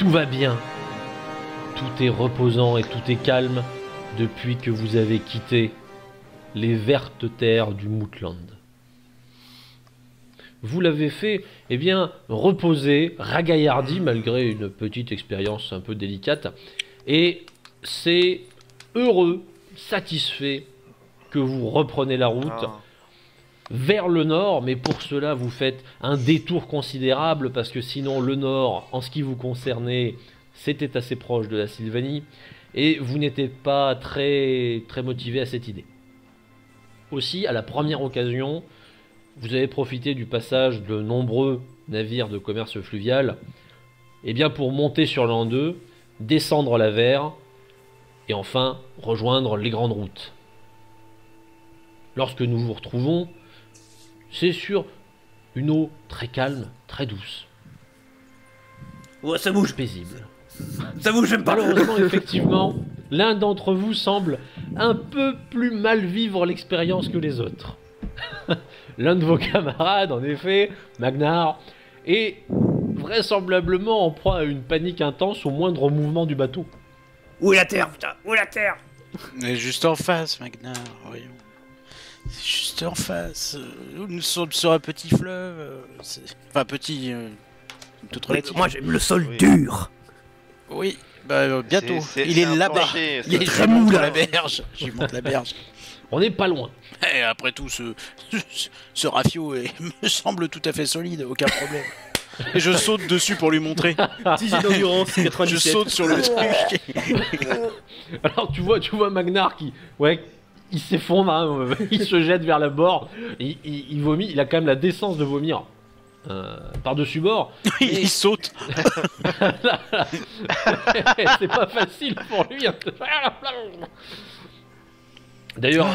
Tout va bien. Tout est reposant et tout est calme depuis que vous avez quitté les vertes terres du Moutland. Vous l'avez fait, eh bien, reposer, ragaillardi, malgré une petite expérience un peu délicate, et c'est heureux, satisfait, que vous reprenez la route vers le nord, mais pour cela vous faites un détour considérable, parce que sinon le nord, en ce qui vous concernait, c'était assez proche de la Sylvanie, et vous n'étiez pas très motivé à cette idée. Aussi, à la première occasion, vous avez profité du passage de nombreux navires de commerce fluvial, et bien pour monter sur l'an 2, descendre la Ver, et enfin rejoindre les grandes routes. Lorsque nous vous retrouvons, c'est sur une eau très calme, très douce. Ouais, ça bouge. Paisible. Ça bouge, j'aime pas. Malheureusement, effectivement, l'un d'entre vous semble un peu plus mal vivre l'expérience que les autres. L'un de vos camarades, en effet, Magnar, est vraisemblablement en proie à une panique intense au moindre mouvement du bateau. Où est la terre, putain? Où est la terre? Mais juste en face, Magnar, voyons. C'est juste en face. Nous sommes sur un petit fleuve. Enfin, petit. Tout relatif. Moi, j'aime le sol dur. Oui, bah bientôt. Il est là-bas. Il est très mou, là. la berge. Je lui montre la berge. On n'est pas loin. Et après tout, ce rafio me semble tout à fait solide, aucun problème. Et je saute dessus pour lui montrer. 18 d'endurance, Je 97. saute sur le truc. Alors tu vois Magnar qui, il s'effondre, hein, il se jette vers la bord, il vomit, il a quand même la décence de vomir par-dessus bord. Il saute. C'est pas facile pour lui. D'ailleurs,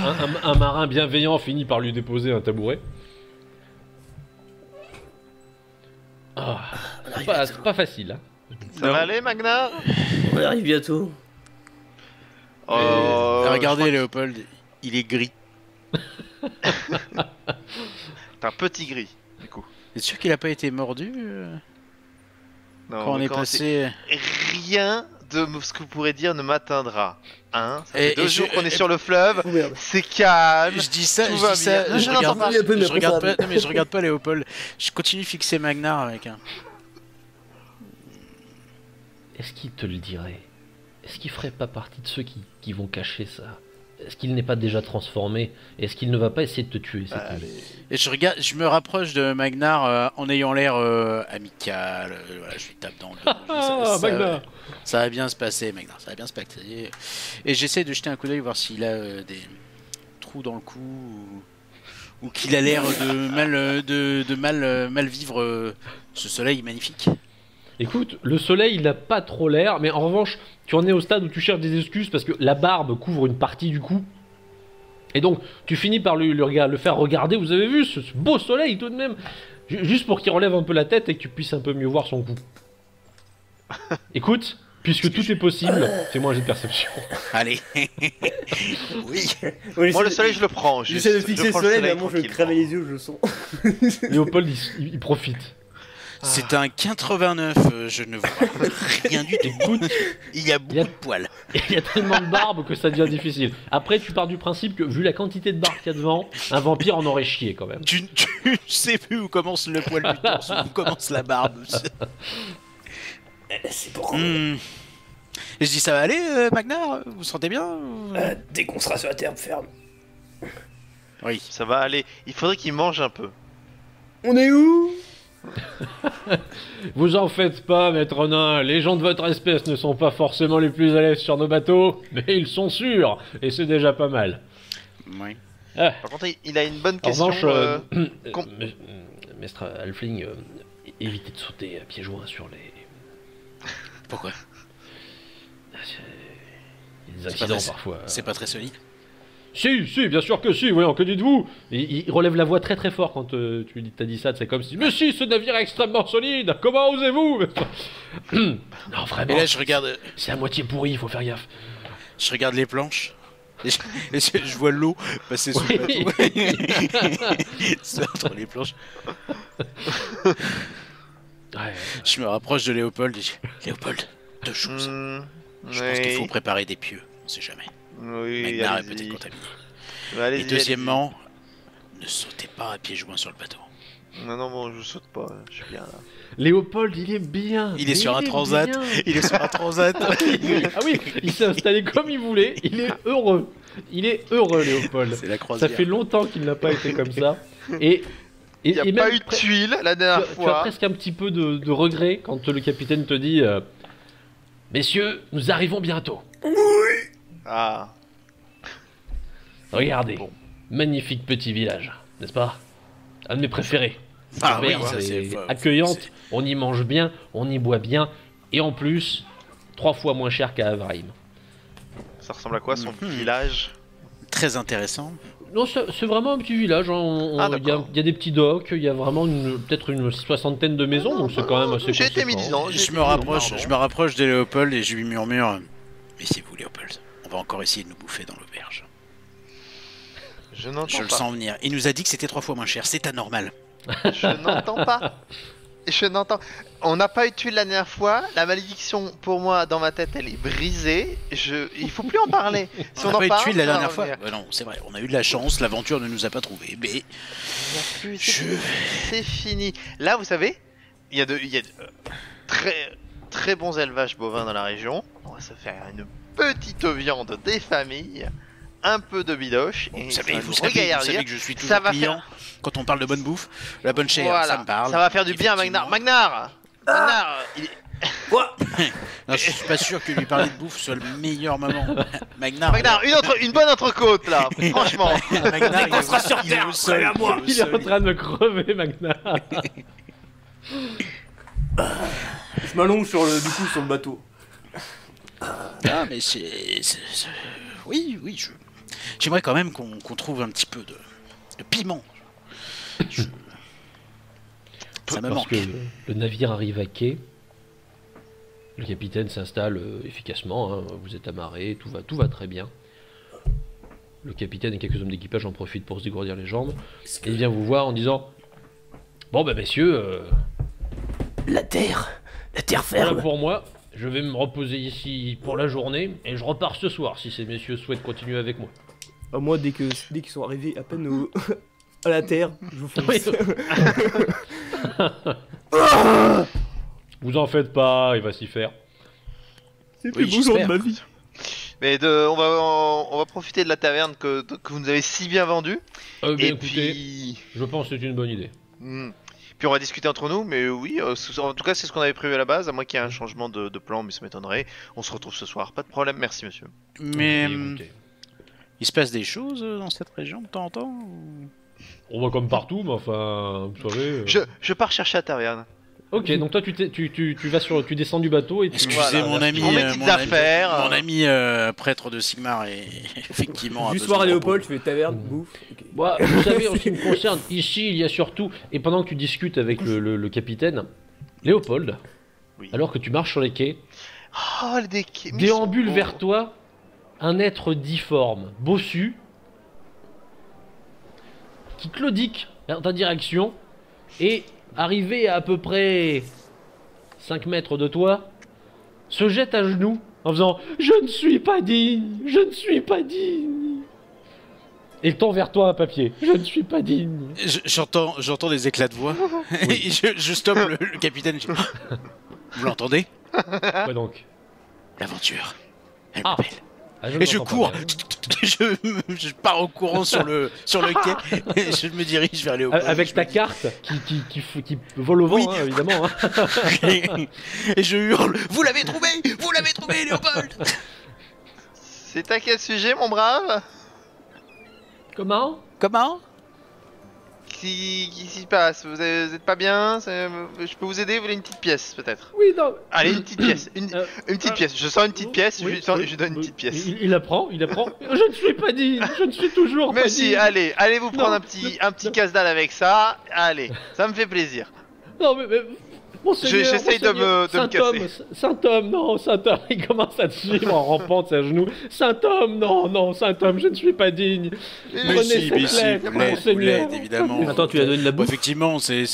un marin bienveillant finit par lui déposer un tabouret. C'est pas facile. Hein. Ça va aller, Magna? On arrive bientôt. Regardez, Léopold, il est gris. T'es un petit gris, du coup. T'es sûr qu'il a pas été mordu Non, quand on mais est quand passé... rien de ce que vous pourrez dire ne m'atteindra. Hein, ça Et- fait 2 et jours je- qu'on est sur le fleuve, Oh, merde. c'est calme. Je dis ça, Tout je va dis ça, bien. Non, je je regarde n'entends pas, pas. je regarde pas, non mais je regarde pas Léopold. Je continue de fixer Magnar avec un... Est-ce qu'il te le dirait? Est-ce qu'il ferait pas partie de ceux qui vont cacher ça? Est-ce qu'il n'est pas déjà transformé? Est-ce qu'il ne va pas essayer de te tuer cette nuit? Et je regarde, je me rapproche de Magnar en ayant l'air amical. Voilà, je lui tape dans le dos. Magnar! Ça va bien se passer, Magnar, ça va bien se passer. Et j'essaie de jeter un coup d'œil voir s'il a des trous dans le cou ou qu'il a l'air de mal vivre ce soleil magnifique. Écoute, le soleil il n'a pas trop l'air, mais en revanche, tu en es au stade où tu cherches des excuses parce que la barbe couvre une partie du cou. Et donc, tu finis par le faire regarder. Vous avez vu ce beau soleil tout de même? Juste pour qu'il relève un peu la tête et que tu puisses un peu mieux voir son cou. Écoute, puisque tout est possible, fais-moi un jet de perception. Allez. Oui. Moi, le soleil, je le prends. J'essaie de juste. fixer Je le prends soleil, mais à moi je vais tranquillement. cramer les yeux, je le sens. Léopold, il profite. C'est un 89, je ne vois rien du tout. Écoute, Il y a beaucoup de poils. il y a tellement de barbe que ça devient difficile. Après, tu pars du principe que, vu la quantité de barbe qu'il y a devant, un vampire en aurait chié quand même. Tu sais plus où commence le poil du torse, où commence la barbe. C'est pour Et je dis, ça va aller, Magnar? Vous vous sentez bien? dès qu'on sera sur la terre ferme. Oui. Ça va aller. Il faudrait qu'il mange un peu. On est où? Vous en faites pas, maître nain, les gens de votre espèce ne sont pas forcément les plus à l'aise sur nos bateaux, mais ils sont sûrs, et c'est déjà pas mal. Oui. Ah, Par contre, il a une bonne en question. revanche, com- Maître Halfling, évitez de sauter à pieds joints sur les... Pourquoi? Il y a des C'est accidents pas très- parfois. C'est pas très solide. Si, bien sûr que si, voyons, que dites-vous? Il relève la voix très très fort quand t'as dit ça, c'est comme si... Mais si, ce navire est extrêmement solide, comment osez-vous? Non, vraiment, Et là, je regarde c'est à moitié pourri, il faut faire gaffe. les planches. Et je vois l'eau passer sous le Oui. bateau. C'est entre les planches. Ouais. Je me rapproche de Léopold et je dis, Léopold, deux choses. Je pense qu'il faut préparer des pieux, on sait jamais. Oui, Magnar est allez-y. peut-être contaminé. Allez-y, Et deuxièmement, ne sautez pas à pieds joints sur le bateau. allez-y. Non, bon, je saute pas, je suis bien là. Léopold, il est bien. Il est sur un transat. bien. Il est sur un transat. Ah oui, il s'est installé comme il voulait. Il est heureux. Il est heureux, Léopold. C'est la Ça croisière. fait longtemps qu'il n'a pas été comme ça. Et Il n'y a et pas même eu de tuiles la dernière tu as fois. presque un petit peu de regret quand le capitaine te dit messieurs, nous arrivons bientôt. Ah, Regardez, Bon. magnifique petit village, n'est-ce pas? Un de mes préférés. Ah oui, Vert, ça c'est accueillante, c'est- on y mange bien, on y boit bien, et en plus, 3 fois moins cher qu'à Avraim. ça ressemble à quoi son Mhm. village? Très intéressant. Non, c'est vraiment un petit village. Ah, Il y, d'accord. y a des petits docks, il y a vraiment peut-être une 60aine de maisons, donc c'est quand même assez J'ai été conséquent. médisant. Je me rapproche de Léopold et je lui murmure, mais c'est vous Léopold, on va encore essayer de nous bouffer dans l'auberge. Je n'entends Je le pas. sens venir. Il nous a dit que c'était 3 fois moins cher, c'est anormal. Je n'entends pas. Je n'entends. On n'a pas eu de tuiles la dernière fois. La malédiction, pour moi, dans ma tête, elle est brisée. Il faut plus en parler. Si On on n'a en pas eu de parle, tuiles la ça va dernière fois. revenir. Bah non, c'est vrai, on a eu de la chance, l'aventure ne nous a pas trouvés. Mais Il y a plus- Je- C'est fini. Là, vous savez, il y a de très bons élevages bovins dans la région. On va se faire une petite viande des familles, un peu de bidoche. Et vous ça savez, va vous nous savez regaillardir. que je suis Ça toujours va client. faire- Quand on parle de bonne bouffe, la bonne chair, Voilà, ça me parle. ça va faire du bien à Magnar. Magnar, il est- Quoi? Non, je suis pas sûr que lui parler de bouffe soit le meilleur moment. Magnar, Magnar, une bonne entrecôte là, franchement. Magnar, Dès qu'on sera sur il est Terre, au sol, prêt à moi. Il est en train de me crever, Magna. Je m'allonge sur sur le bateau. Ah, mais oui, j'aimerais quand même qu'on trouve un petit peu de piment. Ça me Parce manque. que le navire arrive à quai. Le capitaine s'installe efficacement, hein, vous êtes amarré, tout va très bien. Le capitaine et quelques hommes d'équipage en profitent pour se dégourdir les jambes. Et il vient vous voir en disant bon bah messieurs, La terre voilà ferme. pour moi, je vais me reposer ici pour la journée et je repars ce soir si ces messieurs souhaitent continuer avec moi. Moi, dès qu'ils sont arrivés à peine à la terre, je vous Oui. fonce. Vous en faites pas, il va s'y faire. C'est Oui, le plus beau jour de j'espère. ma vie. Mais on va profiter de la taverne que vous nous avez si bien vendue. Bien Et écoutez, puis, je pense que c'est une bonne idée. puis on va discuter entre nous. Mais oui, en tout cas, c'est ce qu'on avait prévu à la base. À moins qu'il y ait un changement de plan, mais ça m'étonnerait. On se retrouve ce soir. Pas de problème. Merci, monsieur. Mais Écoutez, il se passe des choses dans cette région de temps en temps ou- on va comme partout, mais enfin, vous savez. Je pars chercher la taverne. Ok, donc toi tu vas tu descends du bateau et tu. Excusez Voilà, mon ami, on met petites mon ami- affaires. mon ami prêtre de Sigmar est effectivement. Juste besoin voir à de Léopold, repos. je fais taverne, bouffe. ok. Moi, vous savez, en ce qui me concerne, ici il y a surtout, et pendant que tu discutes avec le capitaine, Léopold, Oui. alors que tu marches sur les quais, Oh, les déambule vers toi un être difforme, bossu, qui claudique vers ta direction, et arrivé à peu près 5 mètres de toi, se jette à genoux en faisant « Je ne suis pas digne, je ne suis pas digne !» Et tend vers toi un papier « Je ne suis pas digne !» J'entends des éclats de voix. Et je stoppe le capitaine. Je dis, vous l'entendez? Quoi donc? L'aventure. Elle Ah. m'appelle. Ah, Et je n'entends pas cours. bien. Je pars au courant sur le quai. Et je me dirige vers Léopold. Avec Je ta me dis- carte qui vole au vent, Oui. hein, évidemment. hein. Et je hurle, vous l'avez trouvé, Léopold. C'est à quel sujet, mon brave? Comment? Comment? Qui s'y passe? Vous êtes pas bien? Je peux vous aider? Vous voulez une petite pièce, peut-être? Oui, non. Allez, une petite pièce. Une petite euh, pièce. Je sens une petite pièce. Oui, je oui, lui donne une oui. petite pièce. Il la prend. Je ne suis pas digne, je ne suis toujours Mais pas si, digne. allez vous prendre Non, un petit casse-dalle avec ça. Allez, ça me fait plaisir. Non, mais Monseigneur, J'essaye de me Saint-Homme, casser. Saint-Homme, non, Saint-Homme, il commence à te suivre en rampant de ses genoux. Saint-Homme, non, non, Saint-Homme, je ne suis pas digne. Prenez cette lettre, vous l'êtes, Monseigneur. évidemment. Attends, tu lui as donné de la Bon, bouffe? effectivement, c'est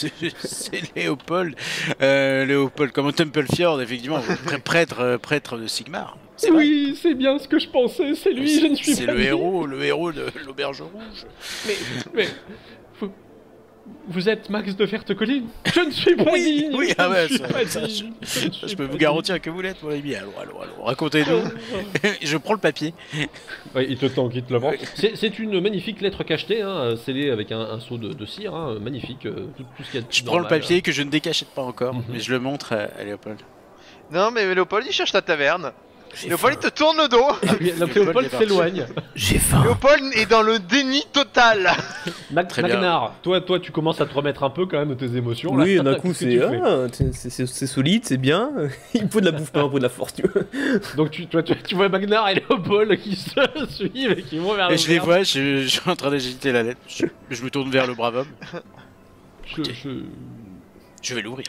Léopold. Léopold, comme au Templefjord, effectivement, prêtre de Sigmar. C'est vrai. Oui, c'est bien ce que je pensais, c'est lui, je ne suis C'est pas le digne. héros de l'Auberge Rouge. Mais vous êtes Max de Fertecolline? Je ne suis pas digne. oui, je ah ne ouais, suis ça, pas ça, digne, ça, ne je suis peux pas vous garantir que vous l'êtes, mon ami. Allons, racontez-nous. digne. Je prends le papier. Ouais, il te le vend. C'est une magnifique lettre cachetée, hein, scellée avec un seau de cire, hein, magnifique. Tout ce qu'il y a de Je prends le normal. papier que je ne décachète pas encore, mais je le montre à Léopold. Non, mais Léopold, il cherche ta taverne. Léopold, il te tourne le dos. Donc Léopold s'éloigne. J'ai faim. Léopold est dans le déni total. Très bien. Magnar, toi, tu commences à te remettre un peu quand même de tes émotions. là. Oui, d'un coup, Qu'est-ce que tu fais c'est solide, c'est bien. Il me faut de la bouffe, pas un peu de la force. Donc tu vois Magnar et Léopold qui se suivent et qui vont vers Et le je les verre. vois, je suis en train d'agiter la lettre. Je me tourne vers le brave homme. Je vais l'ouvrir.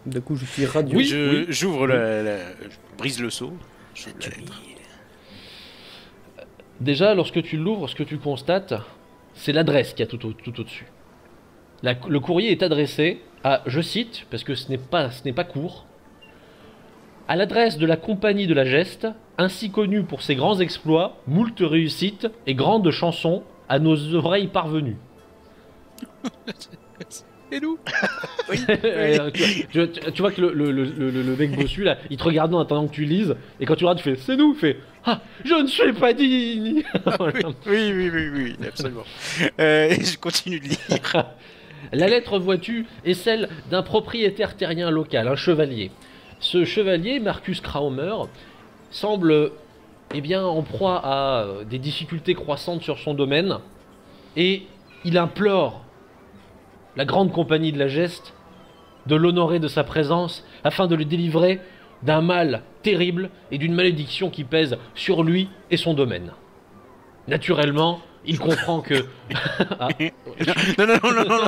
D'un coup, je suis radieux. Oui. J'ouvre je brise le seau. J'ouvre la lettre. Déjà, lorsque tu l'ouvres, ce que tu constates, c'est l'adresse qu'il y a tout au-dessus. Le courrier est adressé à, je cite, parce que ce n'est pas court, à l'adresse de la compagnie de la Geste, ainsi connue pour ses grands exploits, moult réussites et grandes chansons à nos oreilles parvenues. Et nous Tu vois que le mec bossu là, il te regarde en attendant que tu lises, et quand tu regardes, tu fais c'est nous, il fait ah, je ne suis pas digne. Voilà. Oui, absolument. Et je continue de lire. La lettre, vois-tu, est celle d'un propriétaire terrien local, un chevalier. Ce chevalier, Marcus Kraumer, semble en proie à des difficultés croissantes sur son domaine, et il implore la grande compagnie de la Geste de l'honorer de sa présence afin de le délivrer d'un mal terrible et d'une malédiction qui pèse sur lui et son domaine. Naturellement, il comprend que... Ah. Non,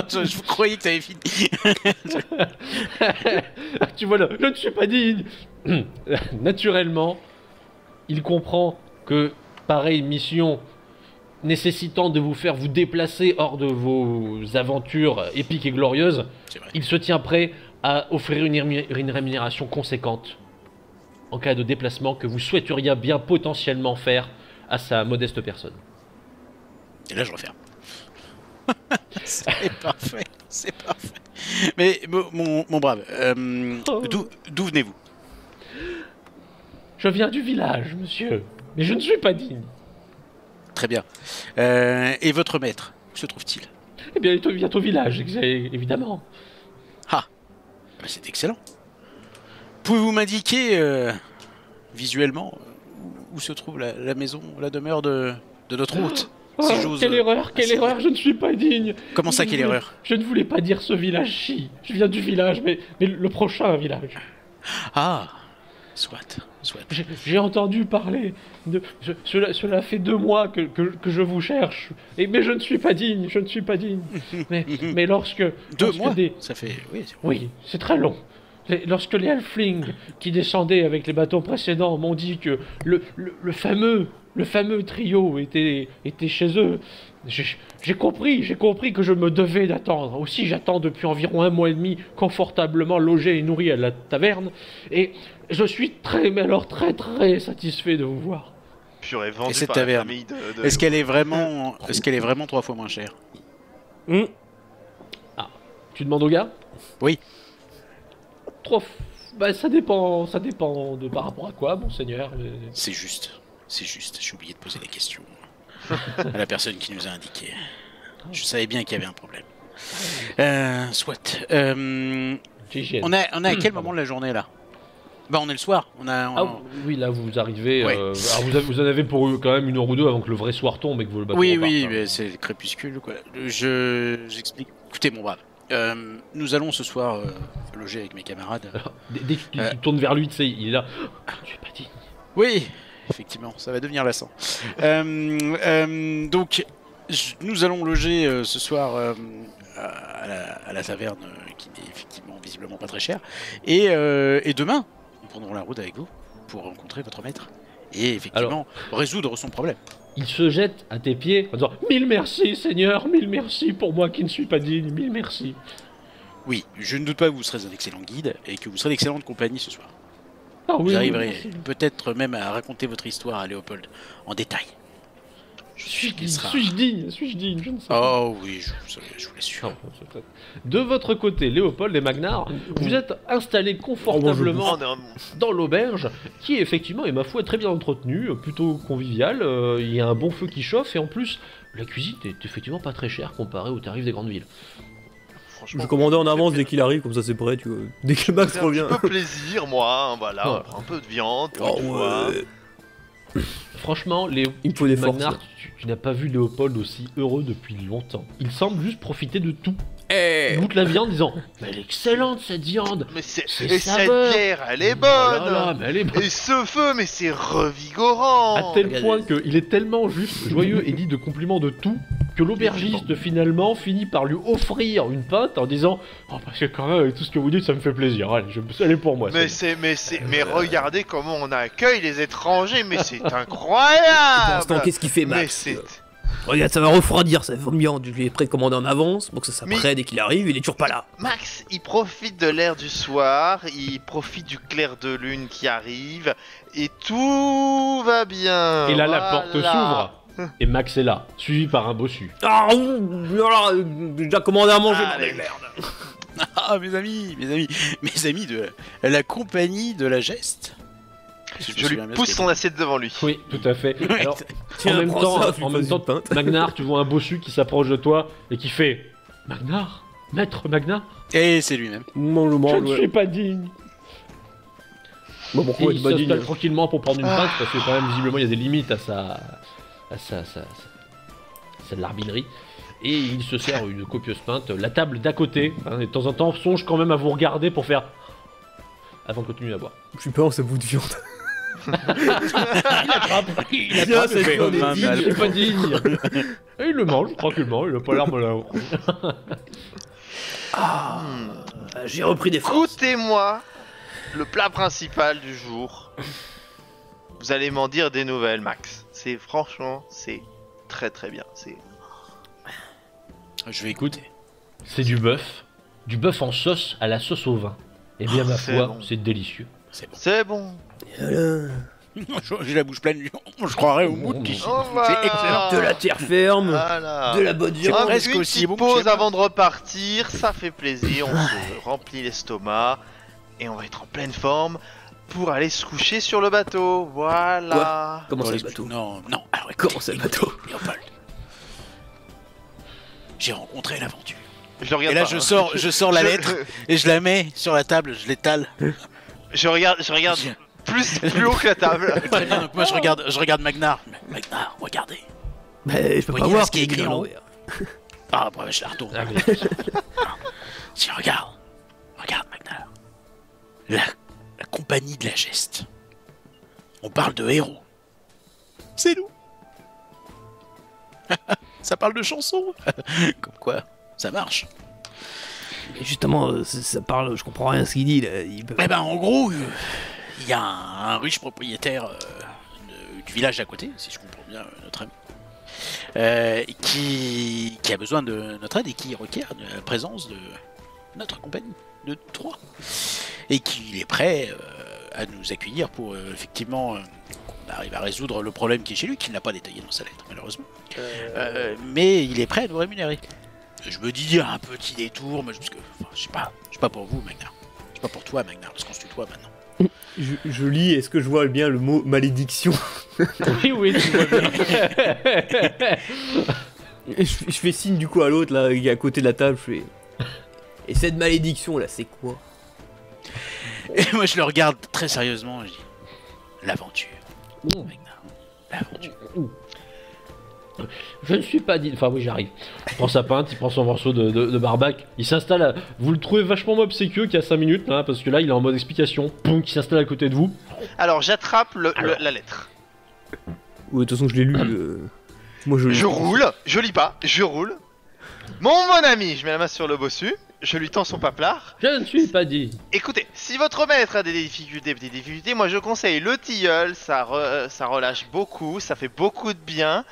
je vous croyais que t'avais fini. Tu vois là, je ne suis pas digne. Naturellement, il comprend que pareille mission nécessitant de vous faire vous déplacer hors de vos aventures épiques et glorieuses, C'est vrai. il se tient prêt à offrir une rémunération conséquente en cas de déplacement que vous souhaiteriez bien potentiellement faire à sa modeste personne. Et là, je referme. C'est parfait. Mais mon brave, d'où venez-vous? Je viens du village, monsieur, mais je ne suis pas digne. Très bien. Et votre maître, où se trouve-t-il? Eh bien, il vient au village, évidemment. Ah, bah, c'est excellent. Pouvez-vous m'indiquer visuellement où se trouve la maison, la demeure de notre hôte? Oh, Si j'ose, quelle erreur, je ne suis pas digne. Comment ça, quelle erreur? Je ne voulais pas dire ce village-ci. Je viens du village, mais le prochain village. Ah, soit. J'ai entendu parler de... Cela fait 2 mois que je vous cherche. Mais je ne suis pas digne, mais lorsque... 2 mois Ça fait... Oui, Oui, c'est très long. Lorsque les halflings qui descendaient avec les bateaux précédents m'ont dit que le fameux trio était chez eux, j'ai compris que je me devais d'attendre. Aussi, j'attends depuis environ 1 mois et demi, confortablement logé et nourri à la taverne, et je suis très satisfait de vous voir. Purée, vendu Et cette par la taverne, famille de est-ce qu'elle est vraiment 3 fois moins chère? Tu demandes au gars? Oui. Bah, ça dépend de par rapport à quoi, monseigneur. C'est juste. J'ai oublié de poser la question à la personne qui nous a indiqué. Je savais bien qu'il y avait un problème. Soit. GGN. On est à quel moment de la journée là? Bah on est le soir. Oui, là vous arrivez. Ouais. Alors vous en avez pour quand même 1 heure ou 2 avant que le vrai soir tombe et que vous le bateau Oui, reparte, hein. mais c'est le crépuscule quoi. J'explique. Écoutez mon brave. Nous allons ce soir loger avec mes camarades. Alors, dès que tu tournes vers lui, tu sais, il est là. Je suis pas dit. Oui, effectivement, ça va devenir lassant. Donc, nous allons loger ce soir à la taverne qui n'est effectivement effectivement visiblement pas très cher. Et demain, nous prendrons la route avec vous pour rencontrer votre maître et effectivement résoudre son problème. Il se jette à tes pieds en disant « Mille merci, Seigneur, mille merci pour moi qui ne suis pas digne, mille merci. » Oui, je ne doute pas que vous serez un excellent guide et que vous serez d'excellente compagnie ce soir. Ah oui, Vous oui, arriverez merci. peut-être même à raconter votre histoire à Léopold en détail. Je suis qu'il sera... Suis-je digne? Suis-je digne? Je ne sais pas. Oh oui, je vous l'assure. Non, c'est peut-être- De votre côté, Léopold et Magnar, vous êtes installés confortablement Oh, non. dans l'auberge, qui effectivement est ma foi très bien entretenue, plutôt conviviale. Il y a un bon feu qui chauffe et en plus, la cuisine est effectivement pas très chère comparée aux tarifs des grandes villes. Franchement, Je commandais en avance dès qu'il arrive, comme ça c'est prêt, tu vois. Dès que Max c'est un revient. petit peu plaisir, moi. Hein, voilà, Voilà. un peu de viande. Oh tu vois. ouais. Franchement, Il me faut des forces. Magnar, tu n'as pas vu Léopold aussi heureux depuis longtemps. Il semble juste profiter de tout. Eh. Il goûte la viande en disant « Mais elle est excellente cette viande. Mais c'est C'est et saveur. cette bière, elle est Oh bonne. là là, mais elle est bonne. Et ce feu, mais c'est revigorant. À tel point qu'il est tellement juste joyeux et dit de compliments de tout que l'aubergiste finalement finit par lui offrir une pinte en disant « Oh parce que quand même avec tout ce que vous dites ça me fait plaisir, allez, elle est pour moi. » Mais regardez comment on accueille les étrangers, mais c'est Pour incroyable. l'instant, qu'est-ce qu'il fait, Mais Max c'est Regarde, ça va refroidir, ça va bien. Je lui ai précommandé en avance pour que ça Mais- prête dès qu'il arrive, il est toujours pas là. Max, il profite de l'air du soir, il profite du clair de lune qui arrive, et tout va bien. Et là la porte Voilà. s'ouvre et Max est là, suivi par un bossu. Ah, alors, j'ai déjà commandé à manger, Allez. bordel de merde. Ah mes amis de la compagnie de la geste. Je lui pousse son assiette devant lui. Oui, tout à fait. Alors, Tiens, en même prends temps, ça, je lui en même pose temps, une pinte. Magnar, tu vois un bossu qui s'approche de toi et qui fait « Magnar, maître Magnar, Et c'est lui-même. Mange, je mange, ne ouais. suis pas digne. » Bon, Et pourquoi il tu m'as dit s'installe tranquillement pour prendre une pinte parce que quand même visiblement il y a des limites à sa larbinerie. Et il se sert une copieuse pinte. La table d'à côté, hein, et de temps en temps, songe quand même à vous regarder pour faire avant de continuer à boire. Je suis pas en ce bout de viande. Il attrape, il Tiens, attrape, cette il fait, viande est main je mal. suis pas digne. Et il le mange tranquillement, il a pas l'air malin. J'ai repris des forces. Écoutez-moi, le plat principal du jour. Vous allez m'en dire des nouvelles, Max. C'est franchement, c'est très très bien. C'est Je vais écouter. C'est du bœuf en sauce à la sauce au vin. Et bien ma c'est foi, bon. c'est délicieux. c'est bon. J'ai la bouche pleine. Je croirais au mood qui. Oh, C'est voilà. excellent. De la terre ferme, Voilà. de la bonne C'est viande. presque Une aussi petite bon que pause chez moi. avant de repartir, ça fait plaisir. On se remplit l'estomac et on va être en pleine forme pour aller se coucher sur le bateau. Voilà. Comment ça, Dans le les- bateau Non, non. Alors, Comment ça, le bateau Léopold. J'ai rencontré l'aventure. Je le regarde Et là, pas, hein. je sors la Je- lettre et je la mets sur la table, je l'étale. Je regarde plus haut que la table. Très bien, donc moi je regarde Magnar. Magnar, regardez. Mais je peux Voyez pas voir ce qui est écrit en haut. l'envers. Ah, bah, je la retourne. Ah, mais- Si, regarde Magnar. La compagnie de la geste. On parle de héros. C'est nous. Ça parle de chansons. Comme quoi, ça marche. Mais justement, ça parle, je comprends rien à ce qu'il dit là. Il peut... Eh ben, en gros, il y a un riche propriétaire du village d'à côté, si je comprends bien notre ami, qui a besoin de notre aide et qui requiert la présence de notre compagnie, de Troyes. Et qu'il est prêt à nous accueillir pour effectivement qu'on arrive à résoudre le problème qui est chez lui, qu'il n'a pas détaillé dans sa lettre, malheureusement. Mais il est prêt à nous rémunérer. Je me dis un petit détour, mais parce que enfin, je sais pas pour vous, Magnar. Je sais pas pour toi, Magnar, parce qu'on se tutoie maintenant. Je lis, est-ce que je vois bien le mot malédiction? Oui, oui, tu vois bien. Et je fais signe du coup à l'autre là, qui est à côté de la table, je fais... Et cette malédiction là, c'est quoi? Et moi, je le regarde très sérieusement, je dis l'aventure, Mmh. Magnar, l'aventure. Je ne suis pas dit. Enfin, oui, j'arrive. Il prend sa pinte, il prend son morceau de barbac, il s'installe. Vous le trouvez vachement obséquieux qu'il y a 5 minutes, là, parce que là, il est en mode explication. Poum, qui s'installe à côté de vous. Alors j'attrape la lettre. Ouais, de toute façon, je l'ai lu. Moi, Je roule, je lis pas, je roule. Mon ami, je mets la main sur le bossu. Je lui tends son paplard. Je ne suis pas dit. Écoutez, si votre maître a des difficultés, moi je conseille le tilleul, ça relâche beaucoup, ça fait beaucoup de bien.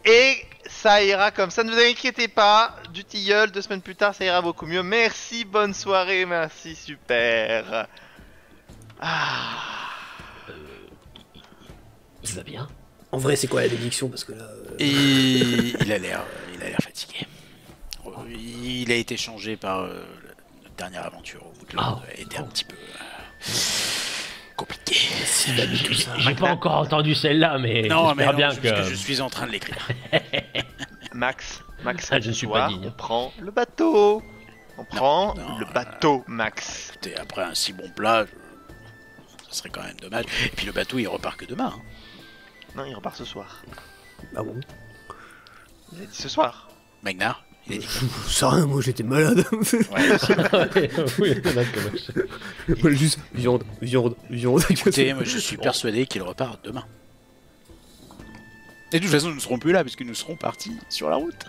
Et ça ira comme ça, ne vous inquiétez pas, du tilleul, 2 semaines plus tard, ça ira beaucoup mieux. Merci, bonne soirée, merci, super. Ah. Il va bien. En vrai, c'est quoi la bénédiction? Parce que là. Et il a l'air fatigué. Il a été changé par notre dernière aventure au Woodland. Elle a été un petit peu compliquée. J'ai pas encore entendu celle-là, mais Non, mais j'espère non, bien parce que... je suis en train de l'écrire. Max, Ah, je ne suis pas digne. on prend le bateau. On prend non, le bateau, Max. Écoutez, après un si bon plat, ça serait quand même dommage. Et puis le bateau, il repart que demain. Hein. Non, il repart ce soir. Ah bon? Il a dit ce soir. Magnar, il a dit Ça rien, moi j'étais malade. ouais, Oui, d'accord. Moi, juste viande. écoutez, moi je suis persuadé qu'il repart demain. Et de toute façon, nous ne serons plus là, puisque nous serons partis sur la route.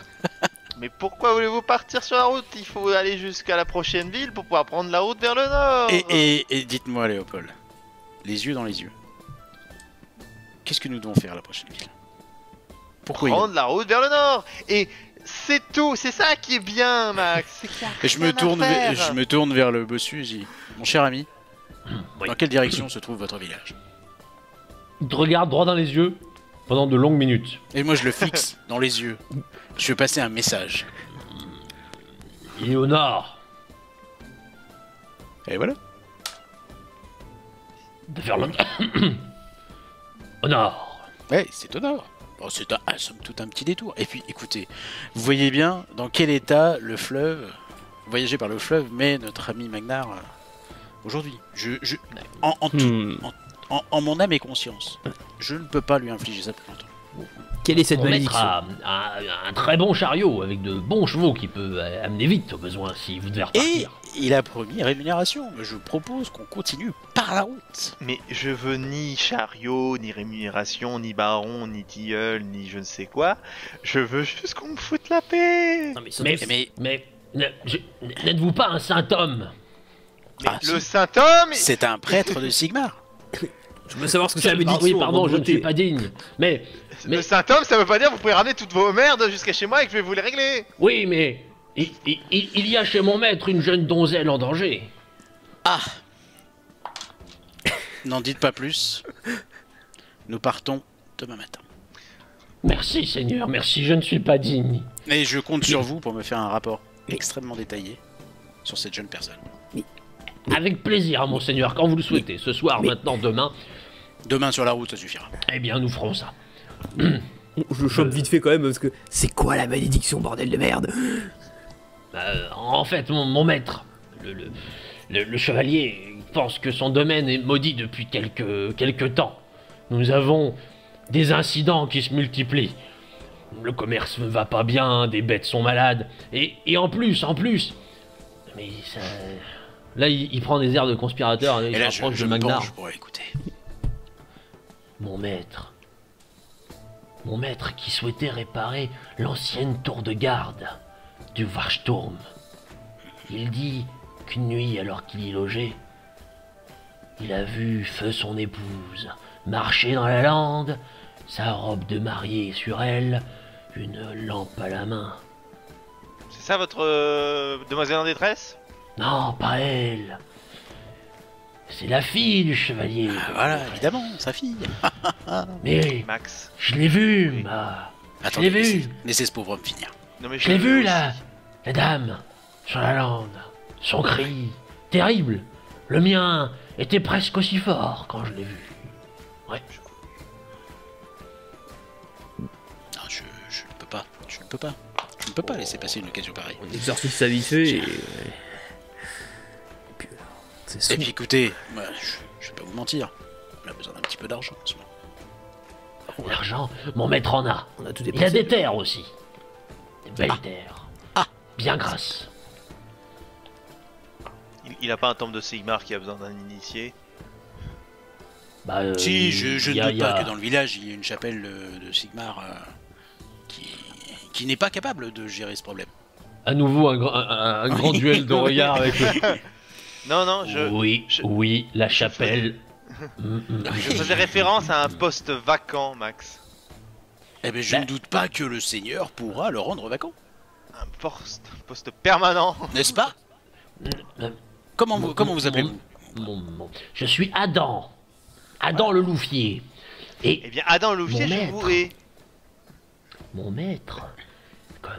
Mais pourquoi voulez-vous partir sur la route? Il faut aller jusqu'à la prochaine ville pour pouvoir prendre la route vers le nord. Et dites-moi, Léopold, les yeux dans les yeux, qu'est-ce que nous devons faire à la prochaine ville? Pourquoi Prendre la route vers le nord. Et c'est tout, c'est ça qui est bien, Max. C'est qu'il y a Et je me rien à tourne, faire. je me tourne vers le bossu et je dis, mon cher ami, Oui. dans quelle direction se trouve votre village? Il te regarde droit dans les yeux pendant de longues minutes. Et moi je le fixe dans les yeux. Je veux passer un message. Il est au nord. Et voilà. De faire le... au nord. Ouais, c'est au nord. Bon, c'est somme toute un petit détour. Et puis, écoutez, vous voyez bien dans quel état le fleuve, voyager par le fleuve, met notre ami Magnar aujourd'hui. En mon âme et conscience, je ne peux pas lui infliger ça plus longtemps. Quelle est cette Mon maître malédiction? a un très bon chariot avec de bons chevaux qui peut amener vite au besoin si vous devez Et repartir. il a promis rémunération. Mais je propose qu'on continue par la route. Mais je veux ni chariot, ni rémunération, ni baron, ni tilleul, ni je ne sais quoi. Je veux juste qu'on me foute la paix. Non, mais surtout, Mais N'êtes-vous pas un saint homme? ah, Le si, Saint-Homme, c'est un prêtre de Sigmar. je veux savoir ce que c'est la bénédiction. Oui, pardon, avant de je ne voter. suis pas digne. Mais le Saint-Homme, ça veut pas dire que vous pouvez ramener toutes vos merdes jusqu'à chez moi et que je vais vous les régler. oui, mais il y a chez mon maître une jeune donzelle en danger. Ah. N'en dites pas plus. Nous partons demain matin. Merci, Seigneur, merci, je ne suis pas digne. Et je compte sur vous pour me faire un rapport extrêmement détaillé sur cette jeune personne. Avec plaisir, mon Seigneur, quand vous le souhaitez. Ce soir, maintenant, demain, Demain sur la route, ça suffira. eh bien, nous ferons ça. Je le chope vite fait quand même parce que c'est quoi la malédiction, bordel de merde? En fait, mon maître, le chevalier, pense que son domaine est maudit depuis quelque temps. Nous avons des incidents qui se multiplient. Le commerce ne va pas bien, des bêtes sont malades, et en plus, mais ça... Là, il prend des airs de conspirateur, il Et là, s'approche je de me Magnar. penche pour écouter. Mon maître qui souhaitait réparer l'ancienne tour de garde du Warsturm. Il dit qu'une nuit, alors qu'il y logeait, il a vu feu son épouse marcher dans la lande, sa robe de mariée sur elle, une lampe à la main. C'est ça votre demoiselle en détresse? Non, pas elle. C'est la fille du chevalier. Ah, voilà, évidemment, sa fille. Mais Max. je l'ai vue, ma... Attendez, l'ai vu. laissez ce pauvre homme finir. Non mais Je l'ai vu aussi. là, la dame, sur la lande. Son cri, terrible. Le mien était presque aussi fort quand je l'ai vu. Ouais. Non, je ne peux pas. Je ne peux pas. Je ne peux pas laisser passer une occasion pareille. On exorcise sa vie fait et. Puis, c'est Et son. puis écoutez, moi, je vais pas vous mentir. On a besoin d'un petit peu d'argent en ce moment. L'argent, mon maître en a. On a tout Il a dépensé. des terres aussi. Des belles terres. Ah. Bien grasses. Il a pas un temple de Sigmar qui a besoin d'un initié. Bah, Si, je il y ne a- doute il y pas a- que dans le village, il y a une chapelle de Sigmar qui n'est pas capable de gérer ce problème. À nouveau un grand duel de regard avec le... Non, non, Oui, je- oui, la chapelle. je faisais référence à un poste vacant, Max. Eh ben, je ne doute pas que le Seigneur pourra le rendre vacant, Un poste permanent. n'est-ce pas? Comment vous appelez-vous? Je suis Adam. Adam le louvier. Et Eh bien, Adam Louvier, Mon je maître. vous hais. mon maître, comme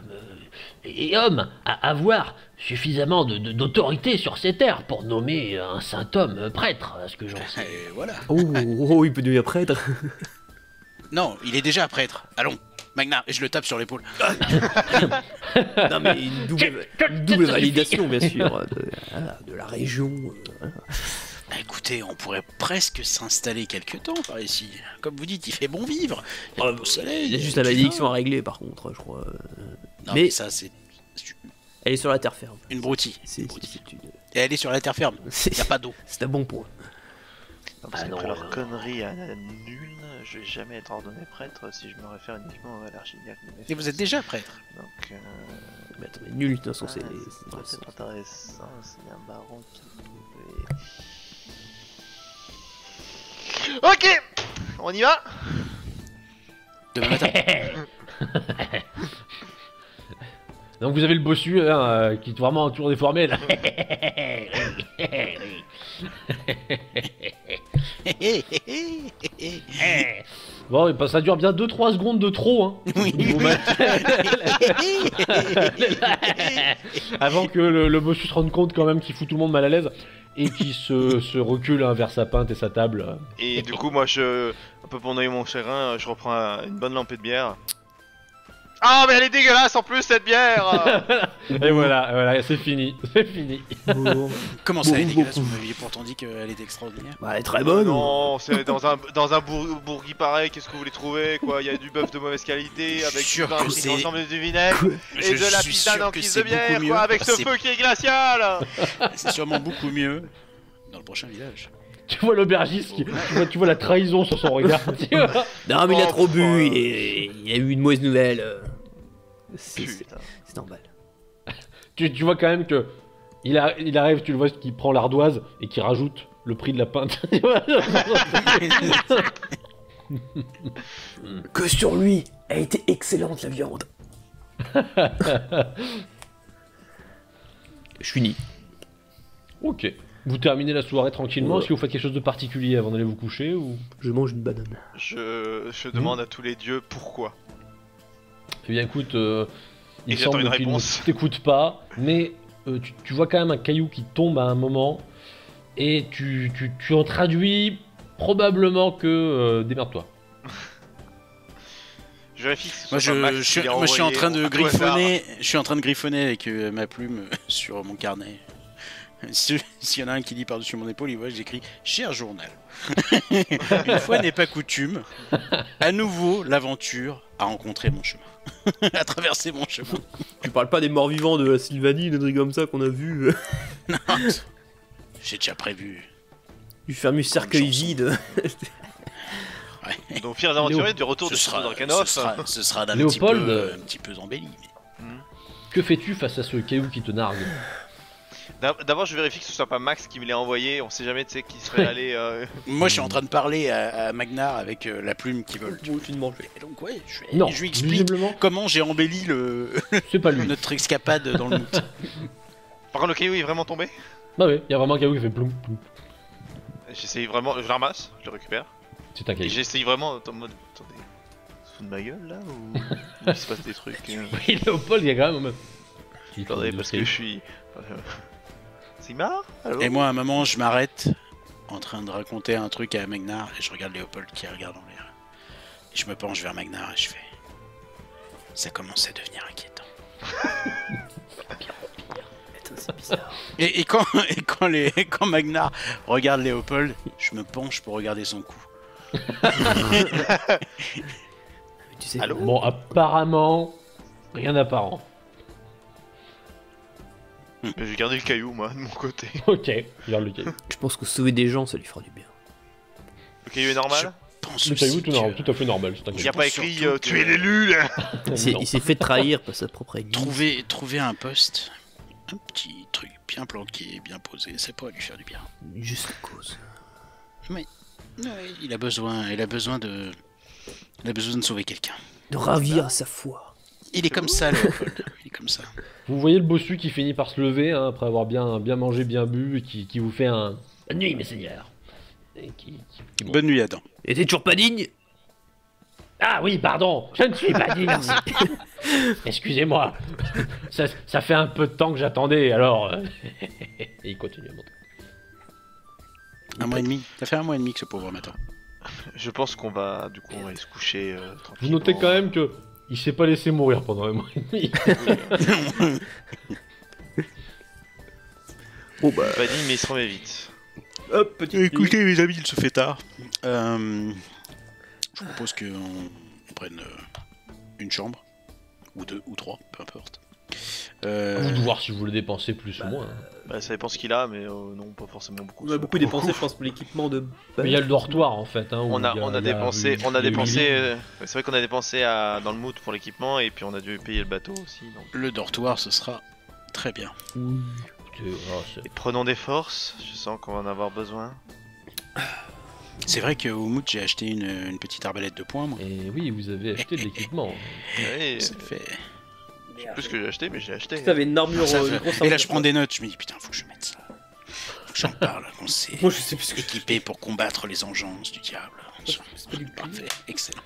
et homme, à avoir suffisamment d'autorité sur ces terres pour nommer un saint homme prêtre, à ce que j'en sais. Et voilà. Oh, il peut devenir prêtre. Non, il est déjà prêtre. Allons, Magnar, et je le tape sur l'épaule. Non mais une double validation bien sûr de la région. Bah, écoutez, on pourrait presque s'installer quelque temps par ici. Comme vous dites, il fait bon vivre. Il y a le beau soleil. Il y a juste la malédiction à régler par contre, je crois. Non, Mais- mais ça, c'est Elle est sur la terre ferme. une broutille. C'est Et elle est sur la terre ferme. Il n'y a pas d'eau. c'est un bon point. Non, parce Ah qu'après non, leur connerie à nul, je vais jamais être ordonné prêtre si je me réfère uniquement à l'archidiacre de mes Et vous êtes déjà prêtre. Donc, Mais attends, mais nul de toute façon c'est. peut-être intéressant s'il y a un baron qui pouvait... Ok, on y va. Demain matin. Donc vous avez le bossu hein, qui est vraiment toujours déformé là. Bon, et ben, ça dure bien 2-3 secondes de trop, hein. Oui. Au niveau Avant que le bossu se rende compte quand même qu'il fout tout le monde mal à l'aise et qu'il se recule hein, vers sa pinte et sa table. Et du coup, moi, un peu pour noyer mon chagrin, je reprends une bonne lampée de bière. Ah, mais elle est dégueulasse en plus cette bière. Et voilà, c'est fini, c'est fini. Comment ça, elle est dégueulasse? Vous m'aviez pourtant dit qu'elle était extraordinaire. Bah, elle est très bonne. Non, c'est dans un bourgui pareil. Qu'est-ce que vous voulez trouver quoi? Il y a du bœuf de mauvaise qualité avec Sûr du pain que qui c'est- transforme du vinaigre et Je de la suis pisane sûr en que guise c'est de bière beaucoup quoi, mieux. avec ce C'est- feu qui est glacial. C'est sûrement beaucoup mieux dans le prochain village. Tu vois l'aubergiste, tu vois la trahison sur son regard. Tu vois. Non mais il a Oh, trop bu putain. et il y a eu une mauvaise nouvelle. C'est Putain. normal. tu vois quand même que il arrive, tu le vois qu'il prend l'ardoise et qu'il rajoute le prix de la pinte. Tu vois. Que sur lui, elle était excellente la viande. Je finis. Ok. Vous terminez la soirée tranquillement. Ouais. Est-ce que vous faites quelque chose de particulier avant d'aller vous coucher ou... Je mange une banane. Je demande à tous les dieux pourquoi. Eh bien écoute, Et il j'attends semble une qu'il ne réponse. t'écoute pas, mais tu vois quand même un caillou qui tombe à un moment, et tu en traduis probablement que démerde-toi. Je vérifie que ce Moi, soit pas Max qui l'a moi, je suis en envoyé train de au hasard. griffonner. Je suis en train de griffonner avec ma plume sur mon carnet. S'il y en a un qui lit par-dessus mon épaule, il voit que j'écris Cher journal. Une fois n'est pas coutume, à nouveau l'aventure a rencontré mon chemin. A traversé mon chemin. Tu parles pas des morts vivants de la Sylvanie, des trucs comme ça qu'on a vu. Non, j'ai déjà prévu. Du fameux cercueil chanson. vide. Donc, pires aventuriers du retour Ce de sera, Drakenhof. ce sera d'un Léopold, un petit peu embelli. Mais... Que fais-tu face à ce caillou qui te nargue? D'abord, je vérifie que ce soit pas Max qui me l'ait envoyé. On sait jamais, tu sais, qui serait allé. Moi, je suis en train de parler à Magnar avec la plume qui vole. Tu ne manges pas. Et donc, ouais, Non, je lui explique visiblement, comment j'ai embelli c'est pas lui. notre escapade dans le mout. Par contre, le caillou est vraiment tombé. Ah ouais, il y a vraiment un caillou qui fait ploum ploum. J'essaye vraiment. Je le ramasse, je le récupère. C'est un Et caillou. j'essaye vraiment en mode. Attendez. Se fout de ma gueule là ou il se passe des trucs Oui, Léopold, il y a quand même... Attendez, parce que je suis. C'est marre. Allô. Et moi, à un moment, je m'arrête en train de raconter un truc à Magnar et je regarde Léopold qui regarde en l'air. Et je me penche vers Magnar et je fais ça commence à devenir inquiétant. Attends, c'est bizarre. Et quand Magnar regarde Léopold, je me penche pour regarder son cou. Tu sais, Allô. Bon, apparemment, rien d'apparent. Mais j'ai gardé le caillou moi de mon côté. Ok, regarde le caillou. je pense que sauver des gens, ça lui fera du bien. Le caillou est normal. Je Mettez-vous tout à fait normal, c'est Il n'y a t'inquiète. pas écrit Surtout que- tuer l'élu là. Non. Il s'est fait trahir par sa propre église. Trouver un poste, un petit truc bien planqué, bien posé, ça pourrait lui faire du bien. Juste cause. Ouais, il a besoin de sauver quelqu'un. De ravir sa foi. Il est comme ça, Léopold. Il est comme ça. Vous voyez le bossu qui finit par se lever hein, après avoir bien mangé, bien bu, et qui vous fait un bonne nuit, mes seigneurs. Et qui monte. Bonne nuit, Adam. Et t'es toujours pas digne? Ah oui, pardon, je ne suis pas digne. Excusez-moi. Ça fait un peu de temps que j'attendais, alors. Et il continue à monter. Un mois et demi. Ça fait un mois et demi que ce pauvre m'attend. Je pense qu'on va du coup on va aller se coucher Vous tranquillement. notez quand même que il s'est pas laissé mourir pendant un mois et demi. Bon bah. Pas dit mais il se remet vite. Hop, petit. Écoutez, mes amis, il se fait tard. Je propose qu'on prenne une chambre. Ou deux, ou trois, peu importe. À vous de voir si vous voulez dépenser plus ou moins. Bah, ça dépend ce qu'il a mais non pas forcément beaucoup. On a beaucoup dépensé, je pense, pour l'équipement de. Mais il y a le dortoir en fait. Hein, où On a il y dépensé, il y a huit lits. c'est vrai qu'on a dépensé dans le mood pour l'équipement et puis on a dû payer le bateau aussi. Donc. Le dortoir, ce sera très bien. Écoutez, Et prenons des forces, je sens qu'on va en avoir besoin. C'est vrai qu'au Mout, j'ai acheté une petite arbalète de poing, moi. Et oui, vous avez acheté de l'équipement. Ouais, Ça fait... plus que j'ai acheté mais j'ai acheté. T'avais une armure. Ça une fait- grosse Et là, armure. je prends des notes. Je me dis, putain, faut que je mette ça. Faut que j'en parle. On s'est Moi, je sais plus ce que je équipé pour combattre les engences du diable. C'est pas du tout. Parfait, excellent.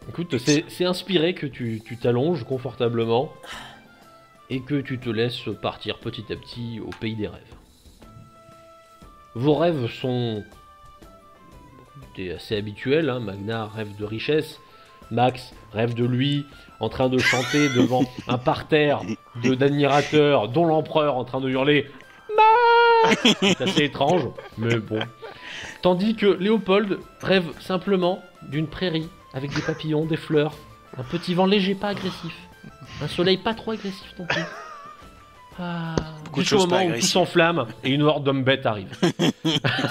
Écoute, c'est inspiré que tu t'allonges confortablement et que tu te laisses partir petit à petit au pays des rêves. Vos rêves sont assez habituels, hein. Magna rêve de richesse, Max rêve de lui en train de chanter devant un parterre d'admirateurs, dont l'empereur en train de hurler Max. C'est assez étrange, mais bon. Tandis que Léopold rêve simplement d'une prairie avec des papillons, des fleurs, un petit vent léger, pas agressif, un soleil pas trop agressif non plus. Ah, Beaucoup de jusqu'au choses pas moment où tout agressives. s'enflamme et une horde d'hommes bêtes arrive.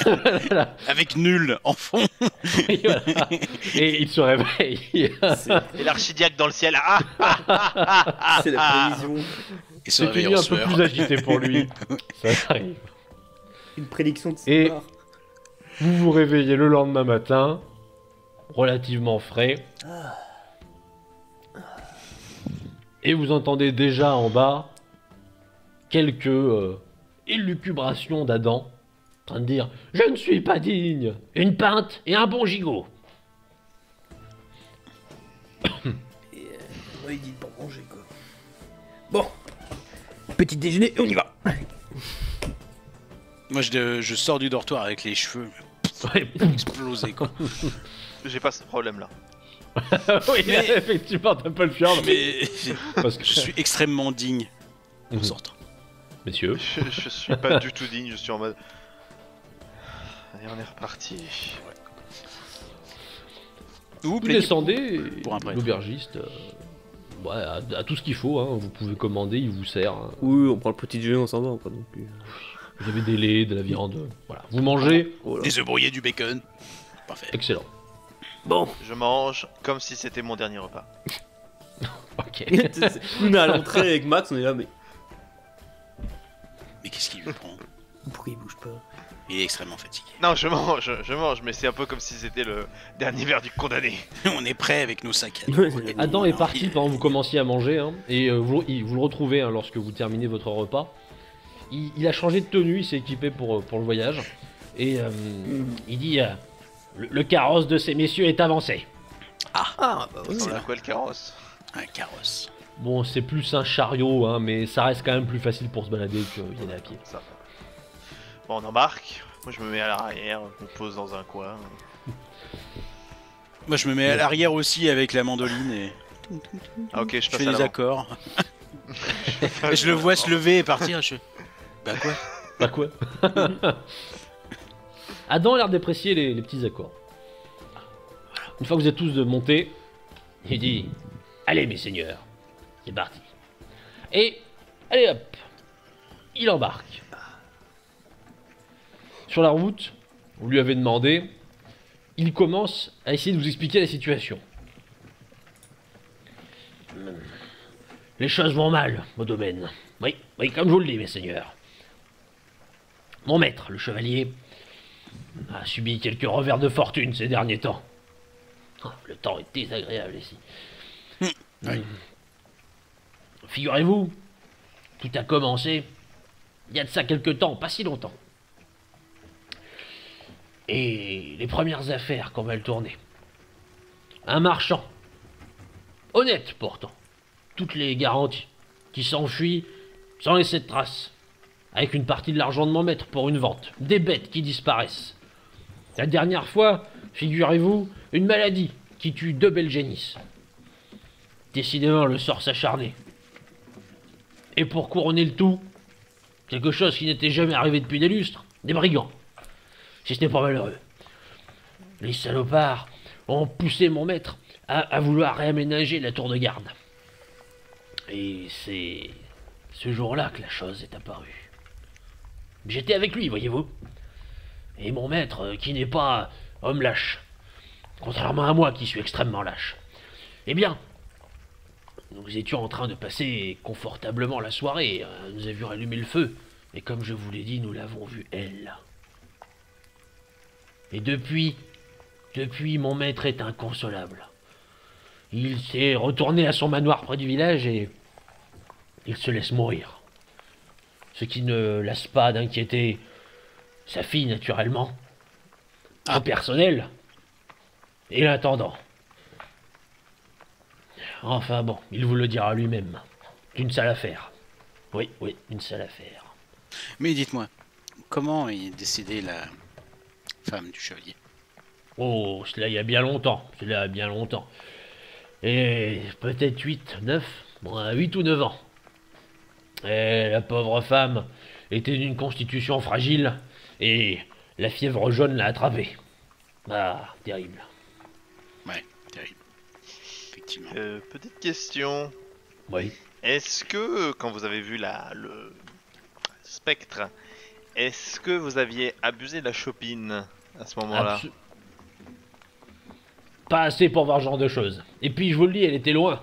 Voilà. Avec nul en fond. Et, voilà. Et il se réveille. Et l'archidiacre dans le ciel. Ah, C'est la prévision. Et se C'est une réveille nuit en un peu sueur. plus agitée pour lui. Ça arrive. Une prédiction de Et- César. Vous vous réveillez le lendemain matin, relativement frais. Et vous entendez déjà en bas quelques élucubrations d'Adam, en train de dire « Je ne suis pas digne, une pinte et un bon gigot !» Ouais, il dit pour manger quoi. Bon. Petit déjeuner, on y va. Moi, je sors du dortoir avec les cheveux Ouais. explosés, quoi. j'ai pas ce problème là. Oui, effectivement, t'as pas le fier. Mais Parce que, je suis extrêmement digne en Mhm. sortant. messieurs, Je suis pas du tout digne, je suis en mode. Allez, on est reparti. Vous vous plaignez descendez, pour un prêtre. l'aubergiste ouais, a tout ce qu'il faut, hein. Vous pouvez commander, il vous sert. Hein. Oui, on prend le petit déjeuner, on s'en va, pas non plus. Vous avez des laits, de la viande, voilà. Vous mangez, Voilà. Des œufs brouillés, du bacon. Parfait. excellent. Bon. Je mange comme si c'était mon dernier repas. Ok. Nous, on est à l'entrée avec Max, on est là, mais. Mais qu'est-ce qui lui prend? Pourquoi il bouge pas? Il est extrêmement fatigué. Non, je mange, mais c'est un peu comme si c'était le dernier verre du condamné. On est prêt avec nos sacs à dos. Adam est parti pendant que vous commenciez à manger, hein, et vous le retrouvez hein, lorsque vous terminez votre repas. Il a changé de tenue, il s'est équipé pour le voyage, et il dit le carrosse de ces messieurs est avancé. Ah, bah oui. C'est quoi le carrosse? Un carrosse. Bon, c'est plus un chariot, hein, mais ça reste quand même plus facile pour se balader que y aller à pied. Ça. Bon, on embarque. Moi, je me mets à l'arrière, je me pose dans un coin. Moi, je me mets à l'arrière aussi avec la mandoline et Ah, ok, je je passe fais à des l'avant. accords. Et je le vois se lever et partir. Je... Bah quoi? Bah quoi? Adam a l'air d'apprécier les petits accords. Une fois que vous êtes tous de montés, il dit allez mes seigneurs, c'est parti. Et allez hop, il embarque. Sur la route, vous lui avez demandé il commence à essayer de vous expliquer la situation. Les choses vont mal au domaine. Oui, oui, comme je vous le dis, mes seigneurs. Mon maître, le chevalier, a subi quelques revers de fortune ces derniers temps. Oh, le temps est désagréable ici. Oui. Figurez-vous, tout a commencé il y a de ça quelque temps, pas si longtemps. Et les premières affaires, comment elles tournaient. Un marchand, honnête pourtant, toutes les garanties, qui s'enfuit sans laisser de traces, avec une partie de l'argent de mon maître pour une vente, des bêtes qui disparaissent. La dernière fois, figurez-vous, une maladie qui tue 2 belles génisses. Décidément, le sort s'acharnait. Et pour couronner le tout, quelque chose qui n'était jamais arrivé depuis des lustres, des brigands. Si ce n'est pas malheureux. Les salopards ont poussé mon maître à vouloir réaménager la tour de garde. Et c'est ce jour-là que la chose est apparue. J'étais avec lui, voyez-vous. Et mon maître, qui n'est pas homme lâche, contrairement à moi qui suis extrêmement lâche, eh bien, nous étions en train de passer confortablement la soirée, nous avions allumé le feu, et comme je vous l'ai dit, nous l'avons vue, elle. Et depuis, mon maître est inconsolable. Il s'est retourné à son manoir près du village et il se laisse mourir. Ce qui ne lasse pas d'inquiéter sa fille, naturellement, son personnel et l'intendant. Enfin bon, il vous le dira lui-même. Une sale affaire. Oui, une sale affaire. Mais dites-moi, comment est décédée la femme du chevalier? Oh, cela il y a bien longtemps. Et peut-être 8 ou 9 ans. Et la pauvre femme était d'une constitution fragile et la fièvre jaune l'a attrapée. Ah, terrible. Ouais, terrible. Effectivement. Petite question. Oui. Est-ce que, quand vous avez vu le spectre, est-ce que vous aviez abusé de la chopine à ce moment-là? Pas assez pour voir ce genre de choses. Et puis, je vous le dis, elle était loin.